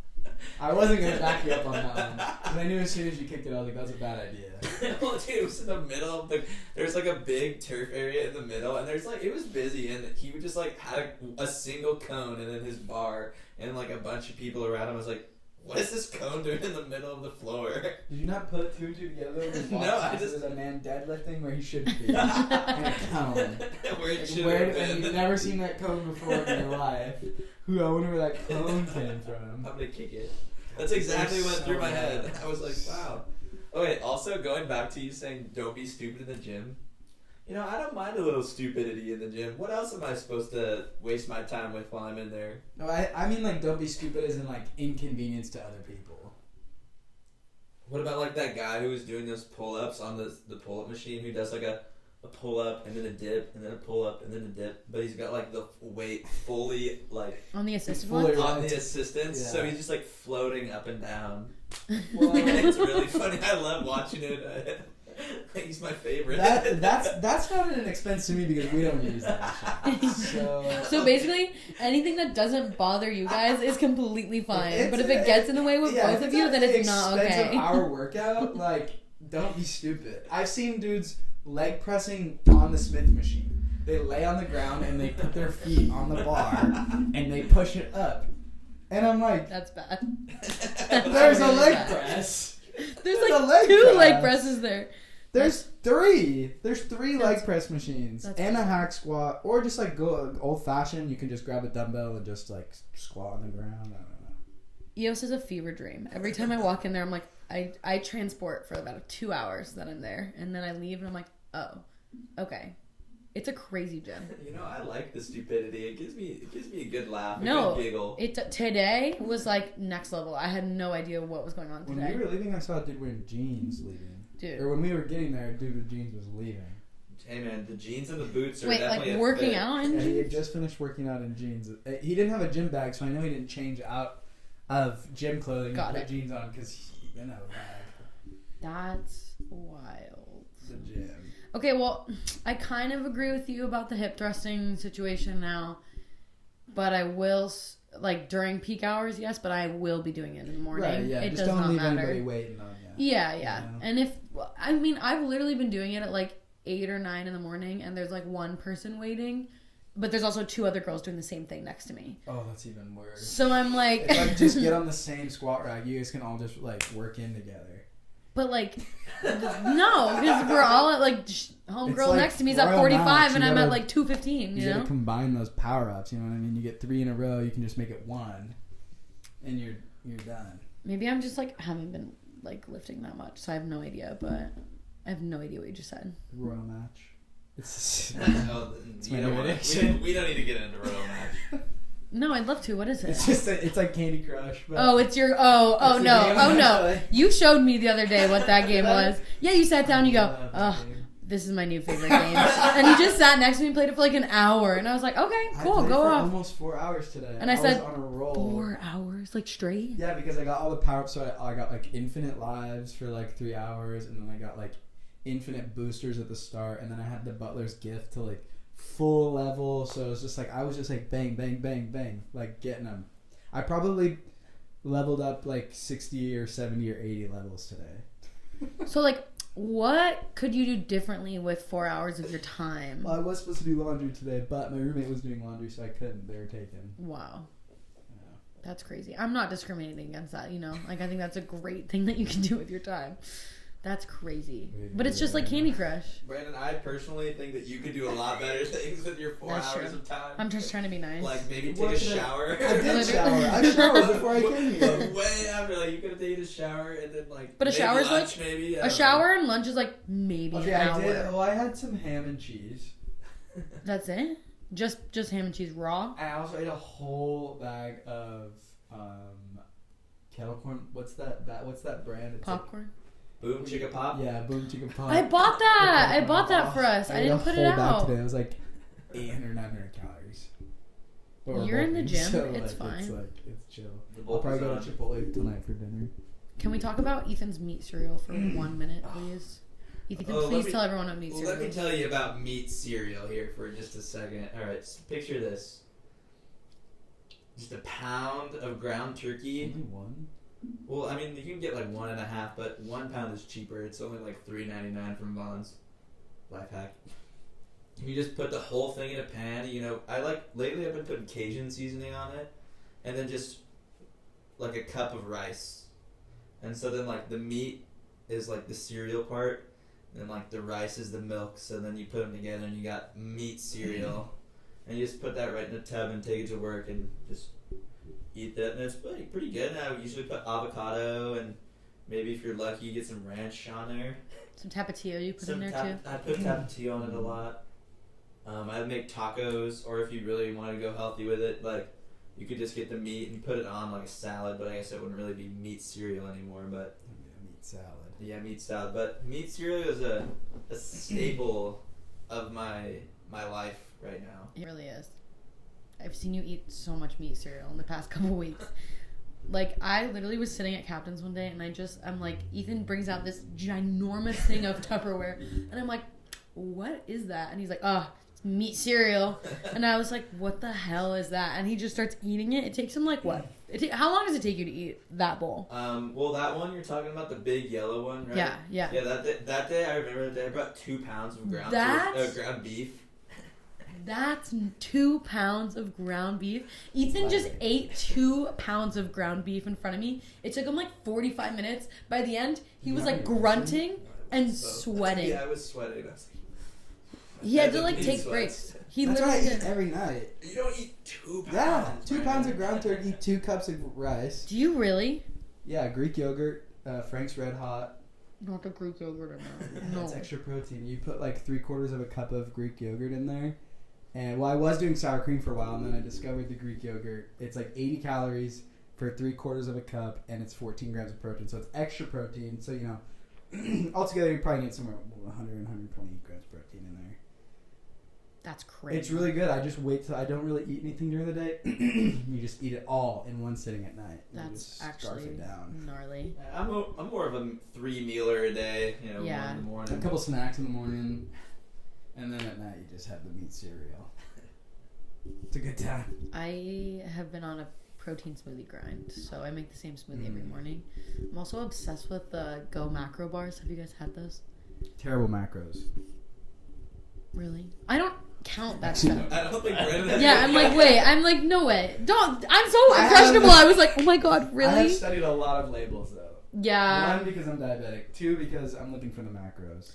I wasn't going to back you up on that one. Because I knew as soon as you kicked it, I was like, that's a bad idea. Well, dude, it was in the middle of there's like a big turf area in the middle, and there's like, it was busy, and he would just like had a single cone and then his bar, and like a bunch of people around him. I was like, what is this cone doing in the middle of the floor? Did you not put 2 and 2 together? No, I just... There's a man deadlifting where he shouldn't be. And a cone. Where it should have been. And you've never seen that cone before in your life. I wonder where that cone came from. I'm gonna kick it. That's exactly what went through my head. I was like, wow. Okay, also going back to you saying don't be stupid in the gym. You know, I don't mind a little stupidity in the gym. What else am I supposed to waste my time with while I'm in there? No, I mean like don't be stupid as in like inconvenience to other people. What about like that guy who was doing those pull-ups on the pull-up machine who does like a pull-up and then a dip and then a pull-up and then a dip, but he's got like the weight fully like... On the assistant one? On the assistants, yeah. So he's just like floating up and down. Well, it's really funny. I love watching it. He's my favorite. That's not an expense to me because we don't use that machine. So basically, anything that doesn't bother you guys is completely fine. But if it gets in the way with both of you, then it's not okay. Of our workout, like, don't be stupid. I've seen dudes leg pressing on the Smith machine. They lay on the ground and they put their feet on the bar and they push it up. And I'm like, that's bad. There's a leg press. There's like 2 leg presses there. There's 3. There's 3 leg press machines and a hack squat, or just like go old fashioned. You can just grab a dumbbell and just like squat on the ground. I don't know. EOS is a fever dream. Every time I walk in there, I'm like, I transport for about 2 hours that I'm there, and then I leave, and I'm like, oh, okay. It's a crazy gym. You know, I like the stupidity. It gives me a good laugh, a no, good giggle. Today was like next level. I had no idea what was going on today. When we were leaving, I saw a dude wearing jeans leaving. Dude. Or when we were getting there, a dude with jeans was leaving. Hey man, the jeans and the boots are Wait, definitely like a working fit. out in Yeah, jeans? he had just finished working out in jeans. He didn't have a gym bag, so I know he didn't change out of gym clothing Got and it. put jeans on because he didn't have a bag. That's wild. The gym. Okay, well, I kind of agree with you about the hip thrusting situation now, but I will, like, during peak hours, yes, but I will be doing it in the morning. Right, yeah. It Just does don't not leave matter. anybody waiting on you. Yeah. You know? And I mean, I've literally been doing it at, like, 8 or 9 in the morning, and there's, like, one person waiting, but there's also 2 other girls doing the same thing next to me. Oh, that's even worse. So I'm like... It's like, just get on the same squat rack. You guys can all just, like, work in together. But, like, no, because we're all at, like, homegirl like next to me is at Royal 45, Max, and you I'm gotta- at, like, 215, You you know? gotta combine those power-ups, you know what I mean? You get 3 in a row, you can just make it 1, and you're done. Maybe I'm just, like, haven't been, like, lifting that much, so I have no idea, but I have no idea what you just said. Royal match. It's Oh, It's you my don't new wanna- addiction. we don't need to get into Royal Match. No, I'd love to. What is it? it's like Candy Crush. But Oh, it's your... It's the no. game Oh, no. actually. You showed me the other day what that game was. Yeah, you sat down and you I go, love that oh, game. this is my new favorite game. And you just sat next to me and played it for, like, an hour. And I was like, okay, I cool, played go for off. almost 4 hours today. And I said, was on a roll. 4 hours? Like, straight? Yeah, because I got all the power-ups, so I got, like, infinite lives for, like, 3 hours, and then I got, like, infinite boosters at the start, and then I had the Butler's Gift to, like, full level, so it was just, like, I was just, like, bang, bang, bang, bang, like, getting them. I probably leveled up, like, 60 or 70 or 80 levels today. So, like, what could you do differently with 4 hours of your time? Well, I was supposed to do laundry today, but my roommate was doing laundry, so I couldn't. They were taken. Wow. Yeah. That's crazy. I'm not discriminating against that, you know? Like, I think that's a great thing that you can do with your time. That's crazy. But it's just like Candy Crush. Brandon, I personally think that you could do a lot better things with your 4 That's hours true. of time. I'm just trying to be nice. Like maybe What take a did I- shower. I did Literally. shower. I showered before I came here. Way after, like you could have taken a shower and then like. But a made shower's lunch, like- maybe. I A don't shower and lunch is like maybe Okay, an I hour. did. Oh, I had some ham and cheese. That's it? Just ham and cheese raw? I also ate a whole bag of kettle corn. What's that brand? It's Popcorn? Boom chicka pop. Yeah, Boom Chicken Pop. I bought that! I bought that for us. I ate didn't a put whole it bag out. today. It was like 800, 900 calories. But we're You're in the bulking, gym, so, it's like, fine. It's chill. The I'll bulk probably is go on. to Chipotle tonight for dinner. Can we talk about Ethan's meat cereal for 1 minute, please? Ethan, Oh, let please me- tell everyone what meat Well, cereal let me is. tell you about meat cereal here for just a second. All right, picture this: just a pound of ground turkey. Only one? Well, I mean, you can get like 1.5, but 1 pound is cheaper. It's only like $3.99 from Vons. Life hack. You just put the whole thing in a pan. You know, lately I've been putting Cajun seasoning on it, and then just like a cup of rice. And so then like the meat is like the cereal part, and then like the rice is the milk. So then you put them together, and you got meat cereal, and you just put that right in a tub and take it to work and just eat that, and it's pretty good. And I would usually put avocado, and maybe if you're lucky, you get some ranch on there. Some tapatio you put in there too. I put tapatio on it a lot. I would make tacos, or if you really want to go healthy with it, like you could just get the meat and put it on like a salad. But I guess it wouldn't really be meat cereal anymore. But Yeah, meat salad. yeah, meat salad. But meat cereal is a staple of my life right now. It really is. I've seen you eat so much meat cereal in the past couple weeks. Like, I literally was sitting at Captain's one day, and I'm like, Ethan brings out this ginormous thing of Tupperware, and I'm like, what is that? And he's like, oh, it's meat cereal. And I was like, what the hell is that? And he just starts eating it. It takes him like, what? How long does it take you to eat that bowl? Well, that one you're talking about, the big yellow one, right? Yeah. Yeah, that day I remember the day I brought 2 pounds of ground beef. That's 2 pounds of ground beef. Ethan just ate 2 pounds of ground beef in front of me. It took him like 45 minutes. By the end, he was like grunting and sweating. Yeah, I was sweating. He had to the like meat take sweats. breaks. He That's what I literally eat did. every night. You don't eat 2 pounds. Yeah, 2 pounds of Brandon. ground turkey, 2 cups of rice. Do you really? Yeah, Greek yogurt, Frank's Red Hot. Not the Greek yogurt Yeah, no. it's extra protein. You put like 3/4 of a cup of Greek yogurt in there. And well, I was doing sour cream for a while, and then I discovered the Greek yogurt. It's like 80 calories for 3/4 of a cup, and it's 14 grams of protein. So it's extra protein. So, you know, altogether you're probably getting somewhere 100, 120 grams of protein in there. That's crazy. It's really good. I just wait till I don't really eat anything during the day. You just eat it all in one sitting at night. You That's just scarf actually it down. gnarly. I'm more of a 3-mealer a day. You know, Yeah. 1 in the A morning. couple snacks in the morning, and then at night you just have the meat cereal. It's a good time. I have been on a protein smoothie grind, so I make the same smoothie every morning. I'm also obsessed with the Go macro bars. Have you guys had those? Terrible macros. Really? I don't count that Actually, stuff. I don't think Brandon. Yeah, I'm like, wait. I'm like, no way. Don't. I'm so impressionable. I was like, oh my god, I have really? studied a lot of labels though. Yeah. One, because I'm diabetic. 2, because I'm looking for the macros.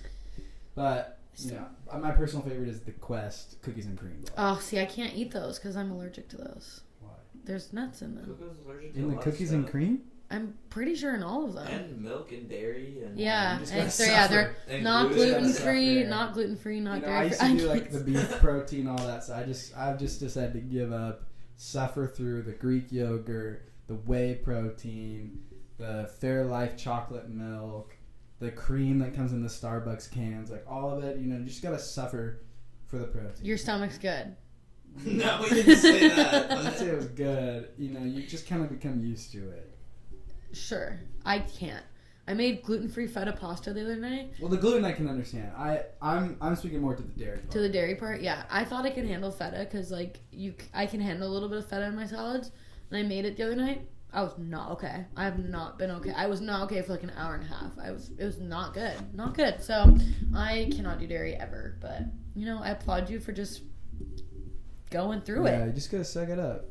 But you know, my personal favorite is the Quest cookies and cream bar. Oh, see, I can't eat those because I'm allergic to those. Why? There's nuts in them. Coco's allergic to In a the lot of cookies and stuff. cream? I'm pretty sure in all of them. And milk and dairy and Yeah, You just and gotta they're suffer. And not gluten. gluten free, Suffer. not gluten free, not You know, dairy I used free. to do like the beef protein, all that. So I've just decided to give up, suffer through the Greek yogurt, the whey protein, the Fairlife chocolate milk, the cream that comes in the Starbucks cans, like all of it. You know, you just gotta suffer for the protein. Your stomach's good. No, we didn't say that. I'd say it was good. You know, you just kind of become used to it. Sure, I can't. I made gluten-free feta pasta the other night. Well, the gluten I can understand. I'm speaking more to the dairy part. To the dairy part, yeah. I thought I could handle feta because like I can handle a little bit of feta in my salads, and I made it the other night. I was not okay. I have not been okay. I was not okay for like an hour and a half. It was not good, not good. So I cannot do dairy ever. But you know, I applaud you for just going through Yeah, it. you just gotta suck it up.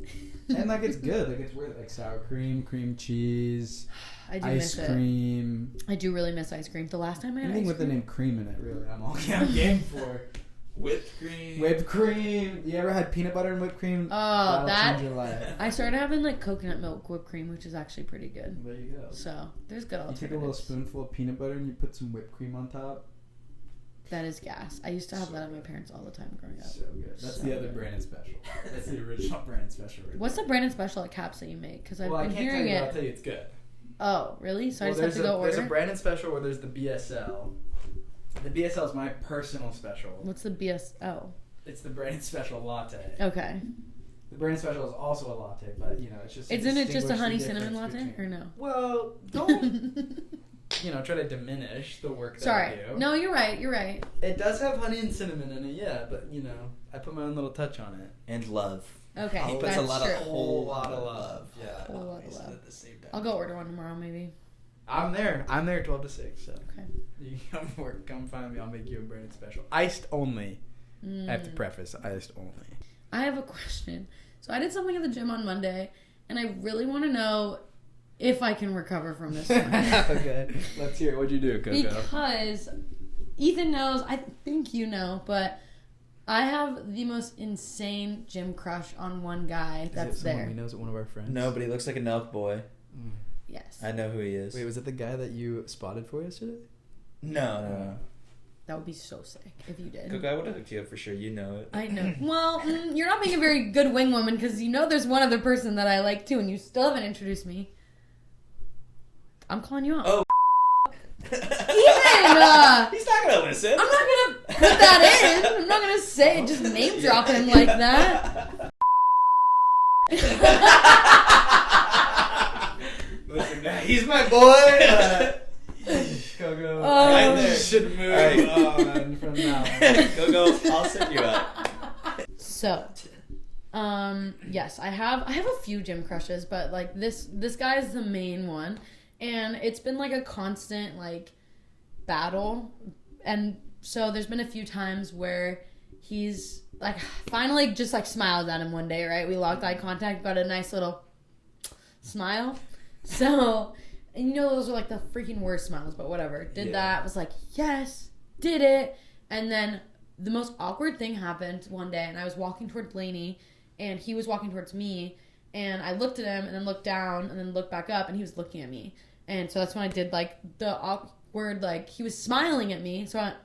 And like it's good. Like it's worth it. Like sour cream, cream cheese, I do ice miss cream. it. I do really miss ice cream. The last time I had Anything ice with the cream, name cream in it, really. I'm game for. Whipped cream. Whipped cream. You ever had peanut butter and whipped cream? oh, That'll that change your life. I started having like coconut milk whipped cream, which is actually pretty good. There you go. So there's good You alternatives. take a little spoonful of peanut butter and you put some whipped cream on top. That is gas. I used to have that at my parents all the time growing up. So good. That's So the other good. Brandon special. That's the original Brandon special. Right What's the Brandon special at Caps that you make? Because I've well, I been can't hearing tell you, it. but I'll tell you it's good. Oh, really? So I Well, just have to go there's order. a Brandon special where there's the BSL. The BSL is my personal special. What's the BS? Oh, It's the Brandon special latte. okay. The Brandon special is also a latte, but you know it's just. Isn't it just a distinguish the honey cinnamon difference latte between- or no? Well, don't try to diminish the work that Sorry. I do. No, you're right. You're right. It does have honey and cinnamon in it, yeah, but I put my own little touch on it. And love. Okay, He puts that's a lot true. of Whole lot of love. Yeah. Whole lot of Always love. at the same time. I'll go order one tomorrow, maybe. I'm there 12 to 6, so. Okay. You can come find me, I'll make you a Brandon special. Iced only. I have to preface, iced only. I have a question. So I did something at the gym on Monday, and I really want to know if I can recover from this one. Okay, let's hear it. What'd you do, Coco? Because Ethan knows, I think you know, but I have the most insane gym crush on one guy that's there. He knows, one of our friends? No, but he looks like an elk boy. Yes. I know who he is. Wait, was it the guy that you spotted for yesterday? No. That would be so sick if you did. Coco, I would have hooked you up for sure. You know it. I know. Well, you're not being a very good wing woman because you know there's one other person that I like too, and you still haven't introduced me. I'm calling you out. Oh. Ethan! He's not gonna listen. I'm not gonna put that in. I'm not gonna say just name dropping him like that. Listen, he's my boy. Coco, Right there. should move Right. on from now on. Coco, I'll set you up. So, yes, I have a few gym crushes, but like this guy is the main one, and it's been like a constant like battle, and so there's been a few times where he's like finally just like smiled at him one day, right? We locked eye contact, got a nice little smile. So, and you know those are like the freaking worst smiles, but whatever. Did that, was like, yes, did it. And then the most awkward thing happened one day, and I was walking towards Blaney, and he was walking towards me, and I looked at him, and then looked down, and then looked back up, and he was looking at me. And so that's when I did, like, the awkward, like, he was smiling at me, so I went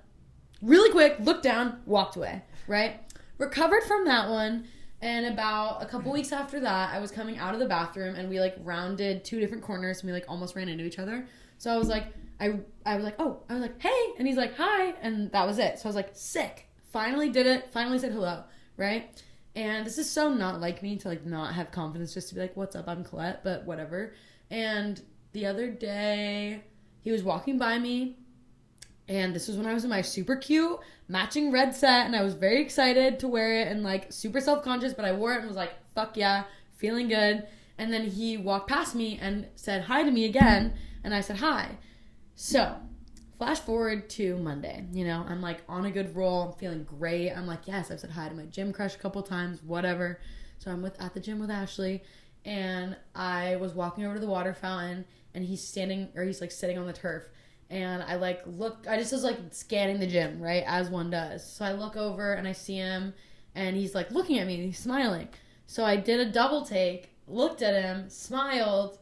really quick, looked down, walked away, right? Recovered from that one, and about a couple weeks after that, I was coming out of the bathroom, and we, like, rounded 2 different corners, and we, like, almost ran into each other. So I was like, I was like, hey, and he's like, hi, and that was it. So I was like, sick. Finally did it. Finally said hello, right? And this is so not like me to, like, not have confidence just to be like, what's up, I'm Colette, but whatever. And the other day, he was walking by me, and this was when I was in my super cute matching red set, and I was very excited to wear it and, like, super self-conscious, but I wore it and was like, fuck yeah, feeling good. And then he walked past me and said hi to me again, and I said hi. So, flash forward to Monday, you know, I'm, like, on a good roll, I'm feeling great. I'm like, yes, I've said hi to my gym crush a couple times, whatever. So I'm at the gym with Ashley, and I was walking over to the water fountain, and he's sitting on the turf. And I, like, I just was, like, scanning the gym, right, as one does. So I look over, and I see him, and he's, like, looking at me, and he's smiling. So I did a double take, looked at him, smiled,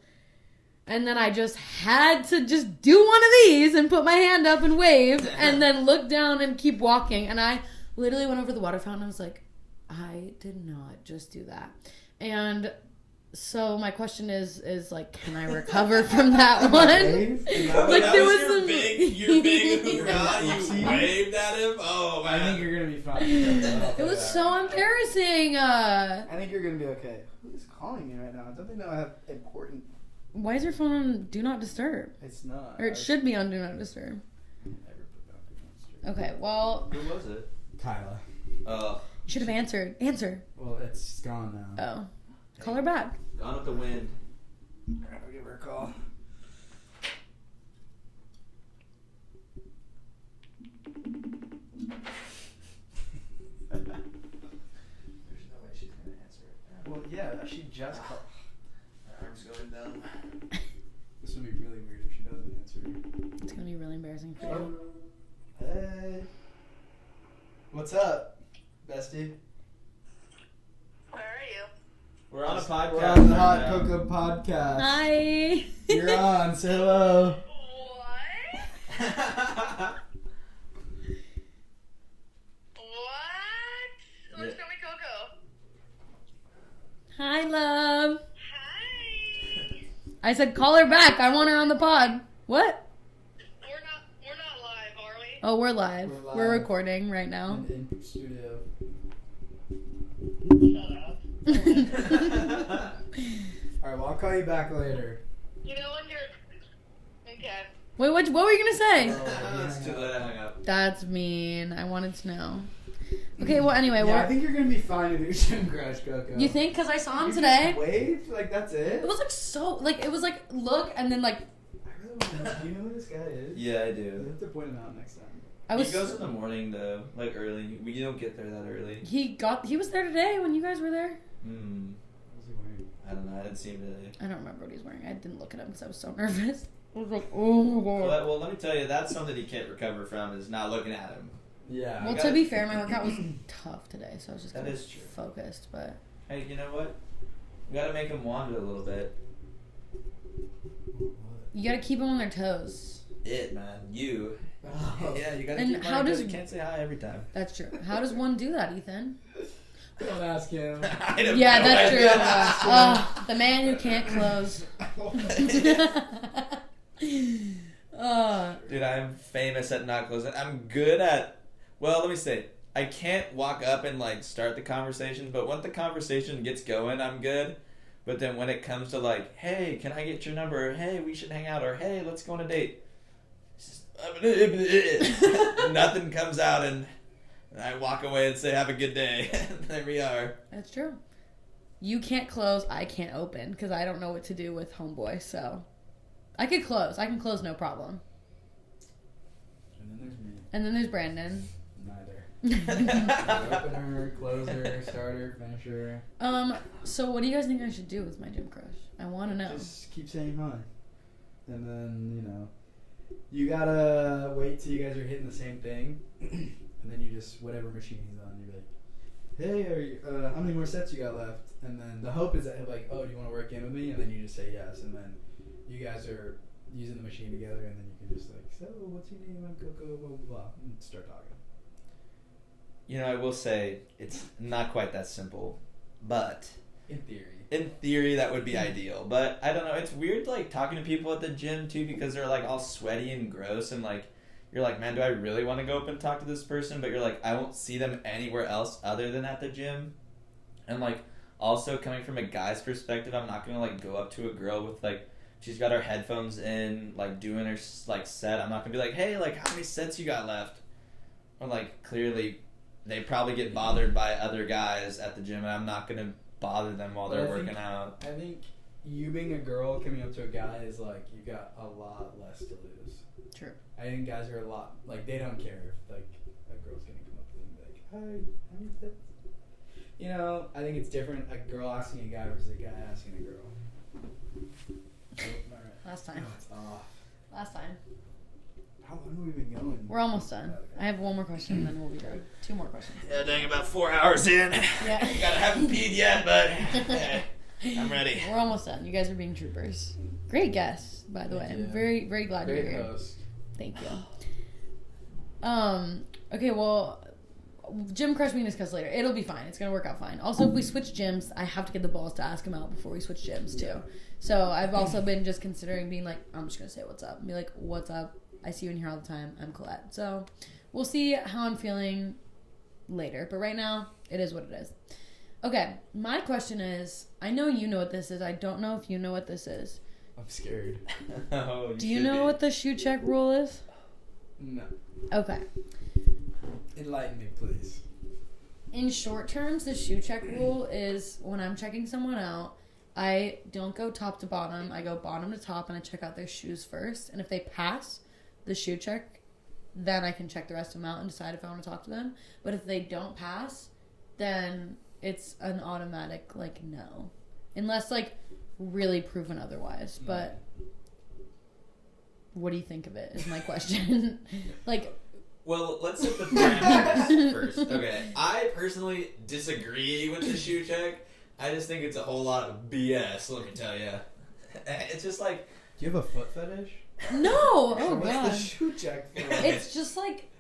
and then I just had to just do one of these and put my hand up and wave, and then look down and keep walking. And I literally went over the water fountain, and I was like, I did not just do that. And so my question is like, can I recover from that one? Like, there was some your big hoorah, you waved at him. Oh man, I think you're gonna be fine. It was so embarrassing. I think you're gonna be okay. Who's calling me right now? Don't they know I have important? Why is your phone on Do Not Disturb? It's not. Or it should be on Do Not Disturb. Never put down Do Not Disturb. Okay, well. Who was it? Kyla. You should have answered. Answer. Well, it's gone now. Oh. Call her back. Gone with the wind. Alright, I'll give her a call. There's no way she's gonna answer it. Well, yeah, she just called. Her arm's going down. This would be really weird if she doesn't answer. It's gonna be really embarrassing for you. Hey. What's up, bestie? Where are you? We're on a podcast. We're on the right Hot now. Cocoa podcast. Hi. You're on. Say hello. What? What? Let's go meet Coco. Hi, love. Hi. I said call her back. I want her on the pod. What? We're not live, are we? Oh, we're live. We're live. We're recording right now. In studio. Shut up. Alright, well, I'll call you back later. You know when you're... Okay. Wait, what were you gonna say? It's too late. I hung up. That's mean. I wanted to know. Okay, well, anyway, Yeah, I think you're gonna be fine with your gym crush, Coco. you think? Because I saw him You today. just waved? Like, that's it? It was like so, like, it was like, look, and then like, I really want to know. Do you know who this guy is? Yeah, I You do. have to point him out next time. I was. He goes in the morning though, like early. We don't get there that early. He was there today when you guys were there. Hmm. What's he wearing? I don't know. I didn't see him today. I don't remember what he was wearing. I didn't look at him because I was so nervous. I was like, oh my god. Well, let me tell you, that's something he can't recover from is not looking at him. Yeah. Well, gotta- to be fair, my workout was tough today, so I was just That kind of is true. focused. But Hey, you know what? We gotta make him wander a little bit. you gotta keep them on their toes. It, man. You. Oh. Yeah, you gotta And keep him how on your does- toes. You can't say hi every time. That's true. How does one do that, Ethan? Don't ask him. I don't Yeah, know. that's true. I Oh, the man who can't close. Dude, I'm famous at not closing. I'm good at. Well, let me say, I can't walk up and like start the conversation, but once the conversation gets going, I'm good. But then when it comes to like, hey, can I get your number? Or, hey, we should hang out. Or hey, let's go on a date. It's just, nothing comes out, and I walk away and say, have a good day. There we are. That's true. You can't close, I can't open because I don't know what to do with homeboy. So I could close. I can close no problem. And then there's me. And then there's Brandon. Neither. Opener, closer, starter, finisher. So what do you guys think I should do with my gym crush? I want to know. Just keep saying hi. And then, you know, you gotta wait till you guys are hitting the same thing. and then you just whatever machine he's on, you're like, hey, how many more sets you got left? And then the hope is that he'll be like, oh, do you want to work in with me? And then you just say yes, and then you guys are using the machine together, and then you can just like, so what's your name? I'm Coco, blah blah blah, and start talking. You know, I will say it's not quite that simple, but In theory. in theory that would be ideal. But I don't know, it's weird like talking to people at the gym too, because they're like all sweaty and gross, and like you're like, man, do I really want to go up and talk to this person? But you're like, I won't see them anywhere else other than at the gym. And like also coming from a guy's perspective, I'm not gonna like go up to a girl with like, she's got her headphones in, like doing her like set. I'm not gonna be like, hey, like how many sets you got left? Or like clearly they probably get bothered by other guys at the gym, and I'm not gonna bother them while they're working out. I think you being a girl coming up to a guy is like, you got a lot less to lose. True. I think guys are a lot, like, they don't care if like a girl's gonna come up to them and be like, hi, how many sets? You know, I think it's different, a girl asking a guy versus a guy asking a girl. Oh, all right. Last time. Oh, it's off. Last time. How long have we been going? We're almost done. Okay. I have one more question and then we'll be done. 2 more questions. Yeah, dang, about 4 hours in. Yeah. Gotta haven't peed yet, but I'm ready. We're almost done. You guys are being troopers. Great guess, by the way. Thank I'm you. very, very glad Great you're here. host. Thank you. Okay, well, gym crush we can discuss later. It'll be fine. It's gonna work out fine. Also, if we switch gyms, I have to get the balls to ask him out before we switch gyms too. So I've also been just considering being like, I'm just gonna say what's up. And be like, what's up? I see you in here all the time. I'm Colette. So we'll see how I'm feeling later. But right now, it is what it is. Okay, my question is, I know you know what this is. I don't know if you know what this is. I'm scared. Oh, Do you know what the shoe check rule is? No. Okay. Enlighten me, please. In short terms, the shoe check rule is when I'm checking someone out, I don't go top to bottom. I go bottom to top and I check out their shoes first. And if they pass the shoe check, then I can check the rest of them out and decide if I want to talk to them. But if they don't pass, then it's an automatic, like, no. Unless, like, really proven otherwise. But what do you think of it is my question. Like, well, let's hit the parameters first. Okay, I personally disagree with the shoe check. I just think it's a whole lot of BS, let me tell you. It's just like... Do you have a foot fetish? no! Oh, What's God. the shoe check for? It's just like,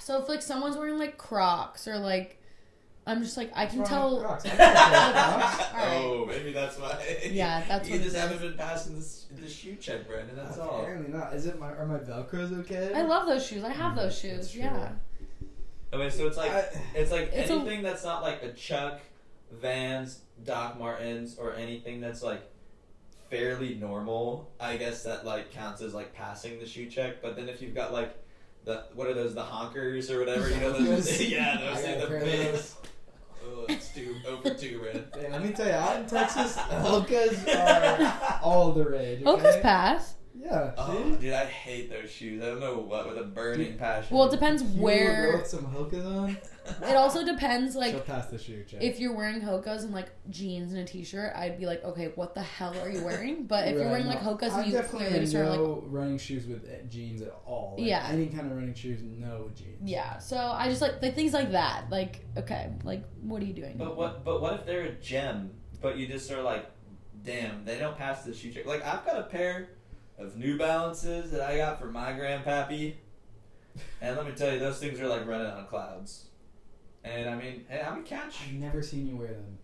so if like someone's wearing like Crocs or like, I'm just like, I can What's wrong with tell. Crocs? I don't wear Crocs. Alright. Oh, maybe that's why. Yeah, that's you what just it haven't is. been passing the shoe check, Brandon. That's all. Apparently not. Are my Velcros okay? I love those shoes. I have those shoes. That's true. Yeah. Okay, so it's like It's anything that's not like a Chuck, Vans, Doc Martens, or anything that's like fairly normal. I guess that like counts as like passing the shoe check. But then if you've got like what are those, the honkers or whatever, you know those? Yeah, those I got are a pair the of big. those. Oh, it's 2 Brandon. Hey, let me tell you, out in Texas, Hokas are all the rage. Okay? Hoka's pass. Yeah. Oh, See? dude, I hate those shoes. I don't know what, with a burning passion. Well, it depends You will go where. with some Hokas on. It also depends, She'll like, pass the shoe check. if you're wearing Hoka's and like jeans and a t-shirt, I'd be like, okay, what the hell are you wearing? But if you're wearing like Hoka's and you clearly just are like, no running shoes with jeans at all. Like, Yeah. Any kind of running shoes, no jeans. yeah. So I just like things like that. Like, okay, like, what are you doing? But what if they're a gem, but you just are like, damn, they don't pass the shoe check. Like, I've got a pair of New Balances that I got for my grandpappy, and let me tell you, those things are like running on clouds. And I mean, hey, I'm a catch. I've never seen you wear them.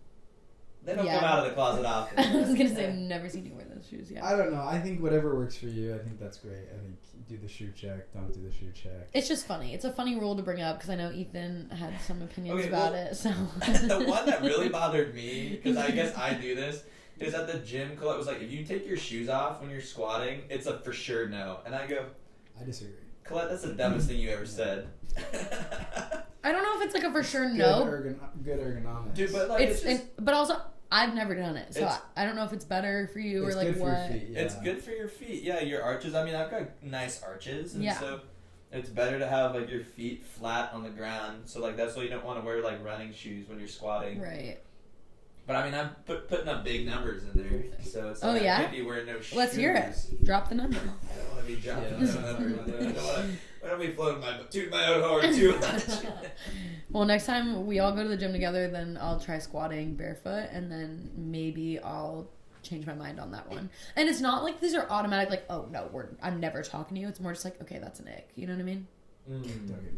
They don't Yeah. come out of the closet often. I was gonna say, I've never seen you wear those shoes. Yeah. I don't know. I think whatever works for you, I think that's great. I think do the shoe check, don't do the shoe check. It's just funny. It's a funny rule to bring up because I know Ethan had some opinions Okay, about well, it. So The one that really bothered me, because I guess I do this, is at the gym, Colette was like, if you take your shoes off when you're squatting, it's a for sure no. And I go, I disagree. Colette, that's the dumbest thing you ever said. I don't know if it's like a for sure Good no. Good ergonomics. Dude, but like, it's just, But also I've never done it, so It's- I don't know if it's better for you it's or like good for what. your feet. Yeah. it's good for your feet. Yeah, your arches. I mean, I've got nice arches, and Yeah. so it's better to have like your feet flat on the ground. So like that's why you don't want to wear like running shoes when you're squatting. Right. But I mean, I'm putting up big numbers in there, so it's Oh, like, I yeah? can't be wearing no shoes. Let's hear it. Drop the number. I don't want to be dropping Yeah. those numbers. I don't want to I don't be floating tooting my own horn too much. Well, next time we all go to the gym together, then I'll try squatting barefoot, and then maybe I'll change my mind on that one. And it's not like these are automatic, like, oh no, I'm never talking to you. It's more just like, okay, that's an ick. You know what I mean?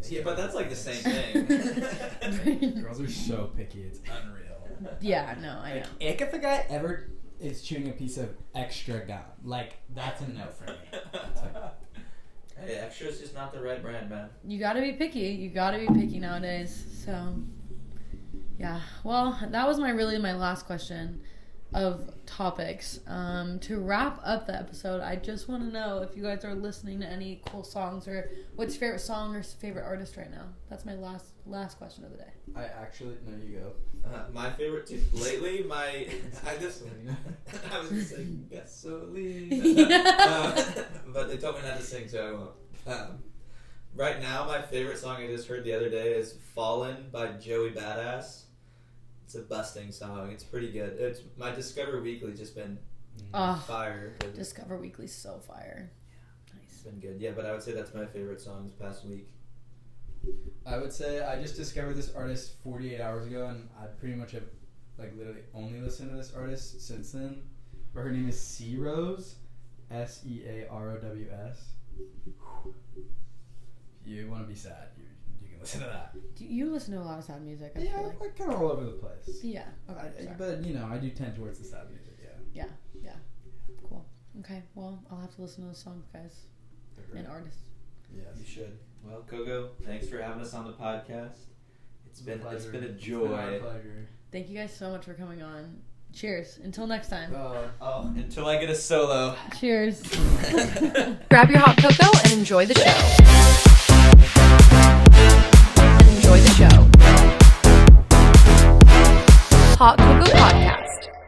Yeah, but that's like the same thing. Girls are so picky, it's unreal. Yeah, no, I know. Ick if a guy ever is chewing a piece of extra gum. Like, that's a no for me. It's like, Hey, extra is just not the right brand, man. You gotta be picky. You gotta be picky nowadays. So, yeah. Well, that was my last question of topics. To wrap up the episode, I just want to know if you guys are listening to any cool songs, or what's your favorite song or favorite artist right now. That's my last question of the day. I actually, no, you go. My favorite too. Lately, I was just saying gasoline. But they told me not to sing, so I won't. Right now, my favorite song I just heard the other day is "Fallen" by Joey Badass. It's a busting song. It's pretty good. It's my Discover Weekly just been fire. Discover Weekly's so fire. Yeah. Nice. It's been good. Yeah, but I would say that's my favorite song this past week. I would say I just discovered this artist 48 hours ago, and I pretty much have like literally only listened to this artist since then. But her name is C Rose, Searows. You want to be sad? You can listen to that. You listen to a lot of sad music. I Yeah, feel like. kind of all over the place. Yeah. Okay. But you know, I do tend towards the sad music. Yeah. Yeah. Cool. Okay. Well, I'll have to listen to those songs, guys, and artists. Yes. You should. Well, Kogo, thanks for having us on the podcast. It's been a joy. It's been our pleasure. Thank you guys so much for coming on. Cheers. Until next time. Until I get a solo. Cheers. Grab your hot cocoa and enjoy the show. Hot Cocoa Podcast.